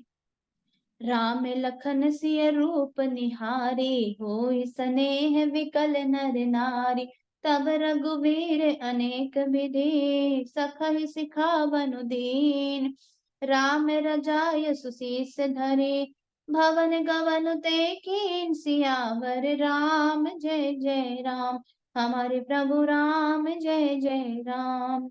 राम लखन सिय रूप निहारे, होय स्नेह विकल नर नारी। तब रघुवीर अनेक विधि, सखहि सिखावनु दीन। राम रजाय सुसीस धरे, भवन गवन ते कीन। सियावर राम जय जय राम, हमारे प्रभु राम जय जय राम।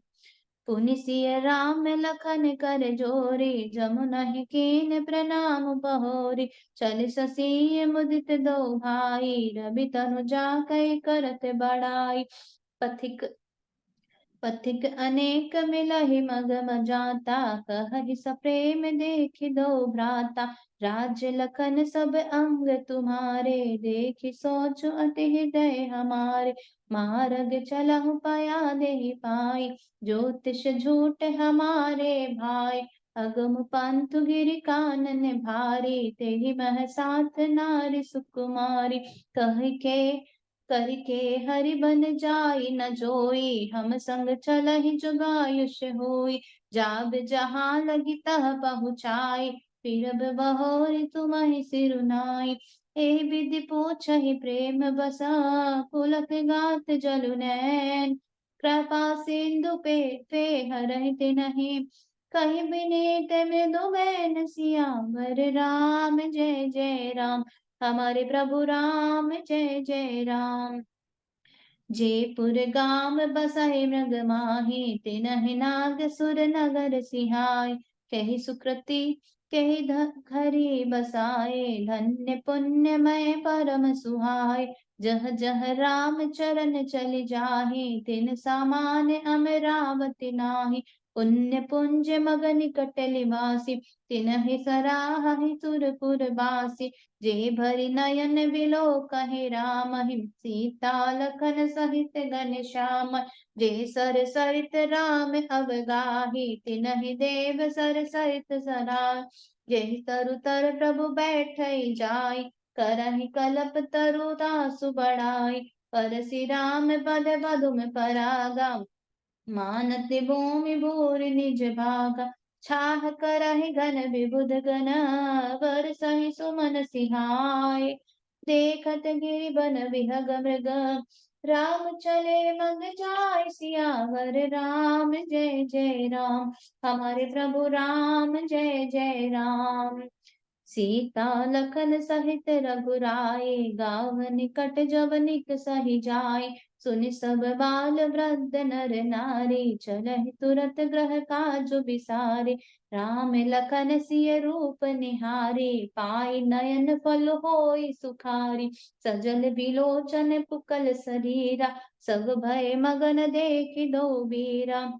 पुनि सिय राम लखन कर जोरी, जमुनहि कीन प्रणाम बहोरी। चल ससीय मुदित दो भाई, रवि तनु जाकै करत बड़ाई। पथिक पथिक अनेक मिलहि मग मजाता, कहहि सप्रेम देखि दो भ्राता। राज्य लखन सब अंग तुम्हारे, देखि सोचु अति हृदय हमारे। मार्ग चलहु पया देहि पाई, ज्योतिष झूठ हमारे भाई। अगम पंथु गिरि कानन भारी, तेहि मह साथ नारी सुकुमारी। कहि के हरि बन जाई न जोई, हम संग चलहि जुगायुष होई। जाब जहाँ लगी तह पहुँचाई, फिरब बहोरी तुम्हि सिरुनाई। ए विधि पूछहि प्रेम बसा, पुलक गात जलु नैन। कृपा सिंधु पे हरहि तिन्हि, कहि बिनीत मृदु बैन। सियावर राम जय जय राम, हमारे प्रभु राम जय जय राम। जयपुर गाम बसहि मृग माही, तिनहि नाग सुर नगर सिहाय। कहि सुकृति कहि घरी बसाए, धन्य पुण्यमय परम सुहाय। जह जह राम चरण चल जाहि, तिन सामान्य अमरावती नाही। पुण्य पुंज मग निकट निवासी, तिनहि सराहि सुरपुर बासी। जे भरि नयन बिलो कहि रामहि, सीता लखन सहित घनश्याम। जे सर सरित राम अवगाही, तिनहि देव सर सरित सराय। जेहि तरु तर प्रभु बैठई जाय, करहि कलप तरु दासु बढ़ाई। परसि राम पद पदुम परागा, मानत भूमि भूरि निज भागा। छाह करहि घन विबुध गण, बरसहि सुमन सिहाय। देखत गिरि बन बिहग मृग, राम चले मग जाय सियावर राम। जय जय राम, हमारे प्रभु राम जय जय राम। सीता लखन सहित रघुराई, गाव निकट जब निक सहि जाय। सुनि सब बाल वृद्ध नर नारी, चलहि तुरत ग्रह काज बिसारे। राम लखन सिय रूप निहारे, पाई नयन फल होई सुखारी। सजल बिलोचन पुकल शरीरा, सब भय मगन देखि दो बीरा।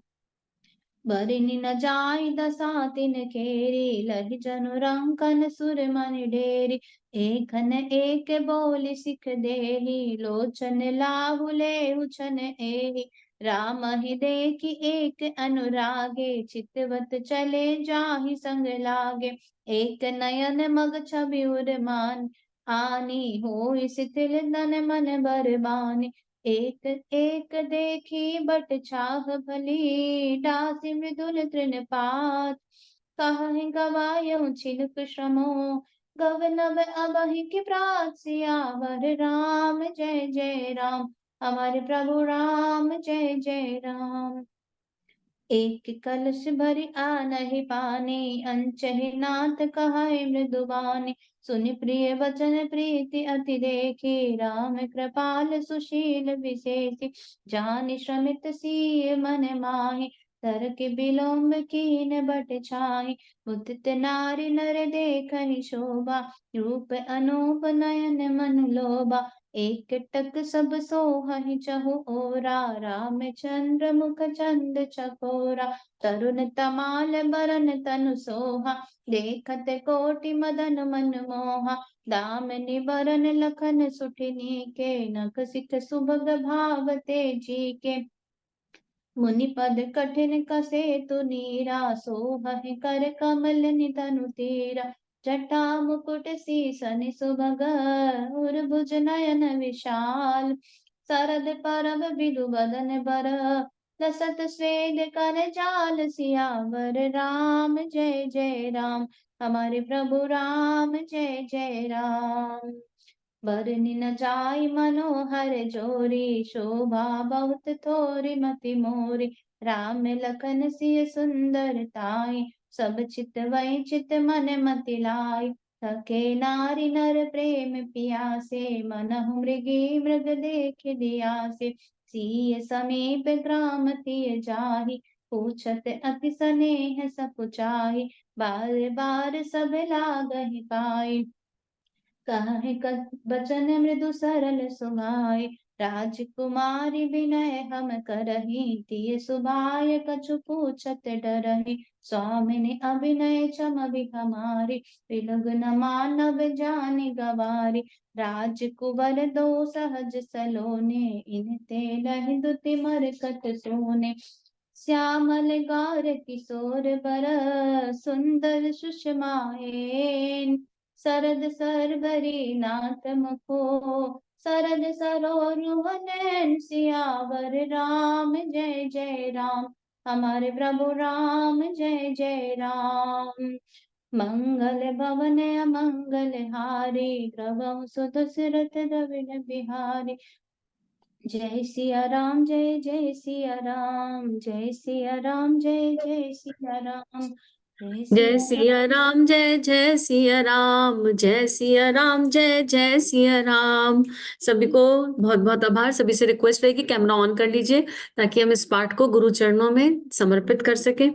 बरनि न जाय दसा तिन केरी, लहि जनु रंकन सुर मनि डेरी। एखन एक बोली सिख देहि, लोचन लाहु लेहु छन एहि। राम ही देखि एक अनुरागे, चितवत चले जाहि संग लागे। एक नयन मग छवि उर मान, आनी होई शिथिल तन मन बरबानी। एक एक देखी बट छाह भली, डासी मृदुल तृणपात। कहि गवायउ छिनक श्रमो, गव नव अबहि की प्रात। सियावर राम जय जय राम, हमारे प्रभु राम जय जय राम। एक कलश भरि आनहि पानी, अंचहि नाथ कहै मृदुबानी। सुनि प्रिय वचन प्रीति अति देखी, राम कृपाल सुशील विशेषी। जानि श्रमित सिय मन माहि, तरक बिलोम कीन बट छाहि। मुदित नारी नर देखहि शोभा, रूप अनूप नयन मन लोभा। एक टक सब सोहहि चहु ओरा, रामचंद्र मुख चंद चकोरा। तरुण तमाल बरन तनु सोहा, देखत कोटि मदन मन मोहा। दामनि बरन लखन सुठिनी के, नख सिख सुभग भावते जी के। मुनि पद कठिन कसे तु नीरा, सोहहि कर कमल निधनु तीरा। जटा मुकुट सीसन सुभग, उर्भुज नयन विशाल। सरद परब बिदु बदन बर, लसत स्वेद कर जाल। सियावर राम जय जय राम, हमारे प्रभु राम जय जय राम। बरनि न जाय मनोहर जोरी, शोभा बहुत थोरी मति मोरी। राम लखन सिय सुंदरताई, सब चित वै चित मन मति लाई। सखे नारी नर प्रेम पियासे, मनहु मृगी मृग देख दियासे। सिय समीप ग्राम तिय जाहि, पूछत अति स्नेह सकुचाहि। बार बार सब लागहि पाई, कहे बचन मृदु सरल सुहाय। राजकुमारी विनय हम करही, तिय सुभाय कछु पूछत डरहि। स्वामिनि अभिनय क्षम हमारी, बिलुग न मानव जानि गवारी। राजकुवर दो सहज सलोने, इनते लहि दुति मरकत सोने। श्यामल गौर किशोर बर, सुंदर सुषमाएन। सरद सरबरी नाथ मुखो, सरद सरोरुहनैन। सियावर राम जय जय राम, हमारे प्रभु राम जय जय राम। मंगल भवन अमंगल हारी, प्रभु सुत सिरथ रविन बिहारी। जय सिया राम जय जय सिया राम, जय सिया राम जय जय सिया राम। जय सिया राम जय जय सिया राम, जय सिया राम जय जय सिया राम। सभी को बहुत बहुत आभार। सभी से रिक्वेस्ट रहेगी कैमरा ऑन कर लीजिए, ताकि हम इस पाठ को गुरु चरणों में समर्पित कर सकें।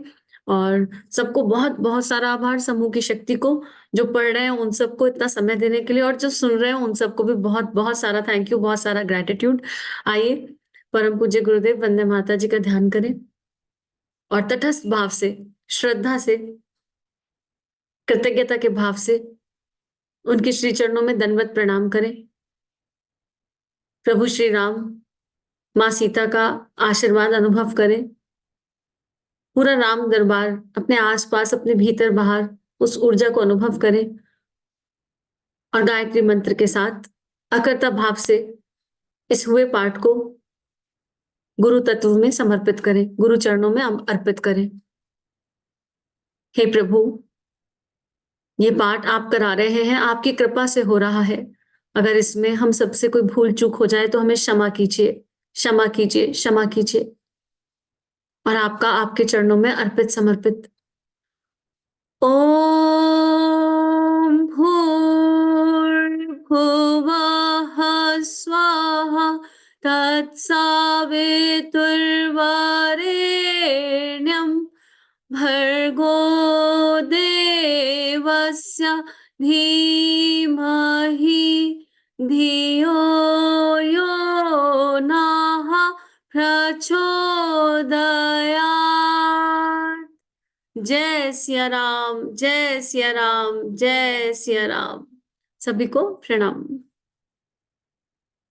और सबको बहुत बहुत सारा आभार, समूह की शक्ति को, जो पढ़ रहे हैं उन सबको इतना समय देने के लिए, और जो सुन रहे हैं उन सबको भी बहुत बहुत सारा थैंक यू, बहुत सारा ग्रेटिट्यूड। आइए परम पूज्य गुरुदेव वंदे माता जी का ध्यान करें और तटस्थ भाव से, श्रद्धा से, कृतज्ञता के भाव से उनके श्री चरणों में दंडवत प्रणाम करें। प्रभु श्री राम, माँ सीता का आशीर्वाद अनुभव करें। पूरा राम दरबार अपने आसपास, अपने भीतर बाहर उस ऊर्जा को अनुभव करें और गायत्री मंत्र के साथ अकर्ता भाव से इस हुए पाठ को गुरु तत्व में समर्पित करें, गुरु चरणों में अर्पित करें। हे प्रभु, ये पाठ आप करा रहे हैं, आपकी कृपा से हो रहा है। अगर इसमें हम सबसे कोई भूल चूक हो जाए तो हमें क्षमा कीजिए, क्षमा कीजिए, क्षमा कीजिए। और आपका आपके चरणों में अर्पित समर्पित। ओम भूर्भुवः स्वाहा तत्सवितुर्वरेण्यं भर्गो देवस्य धीमहि धियो यो नः प्रचोदयात्। जय सिया राम, जय सिया राम, जय सिया राम। सभी को प्रणाम।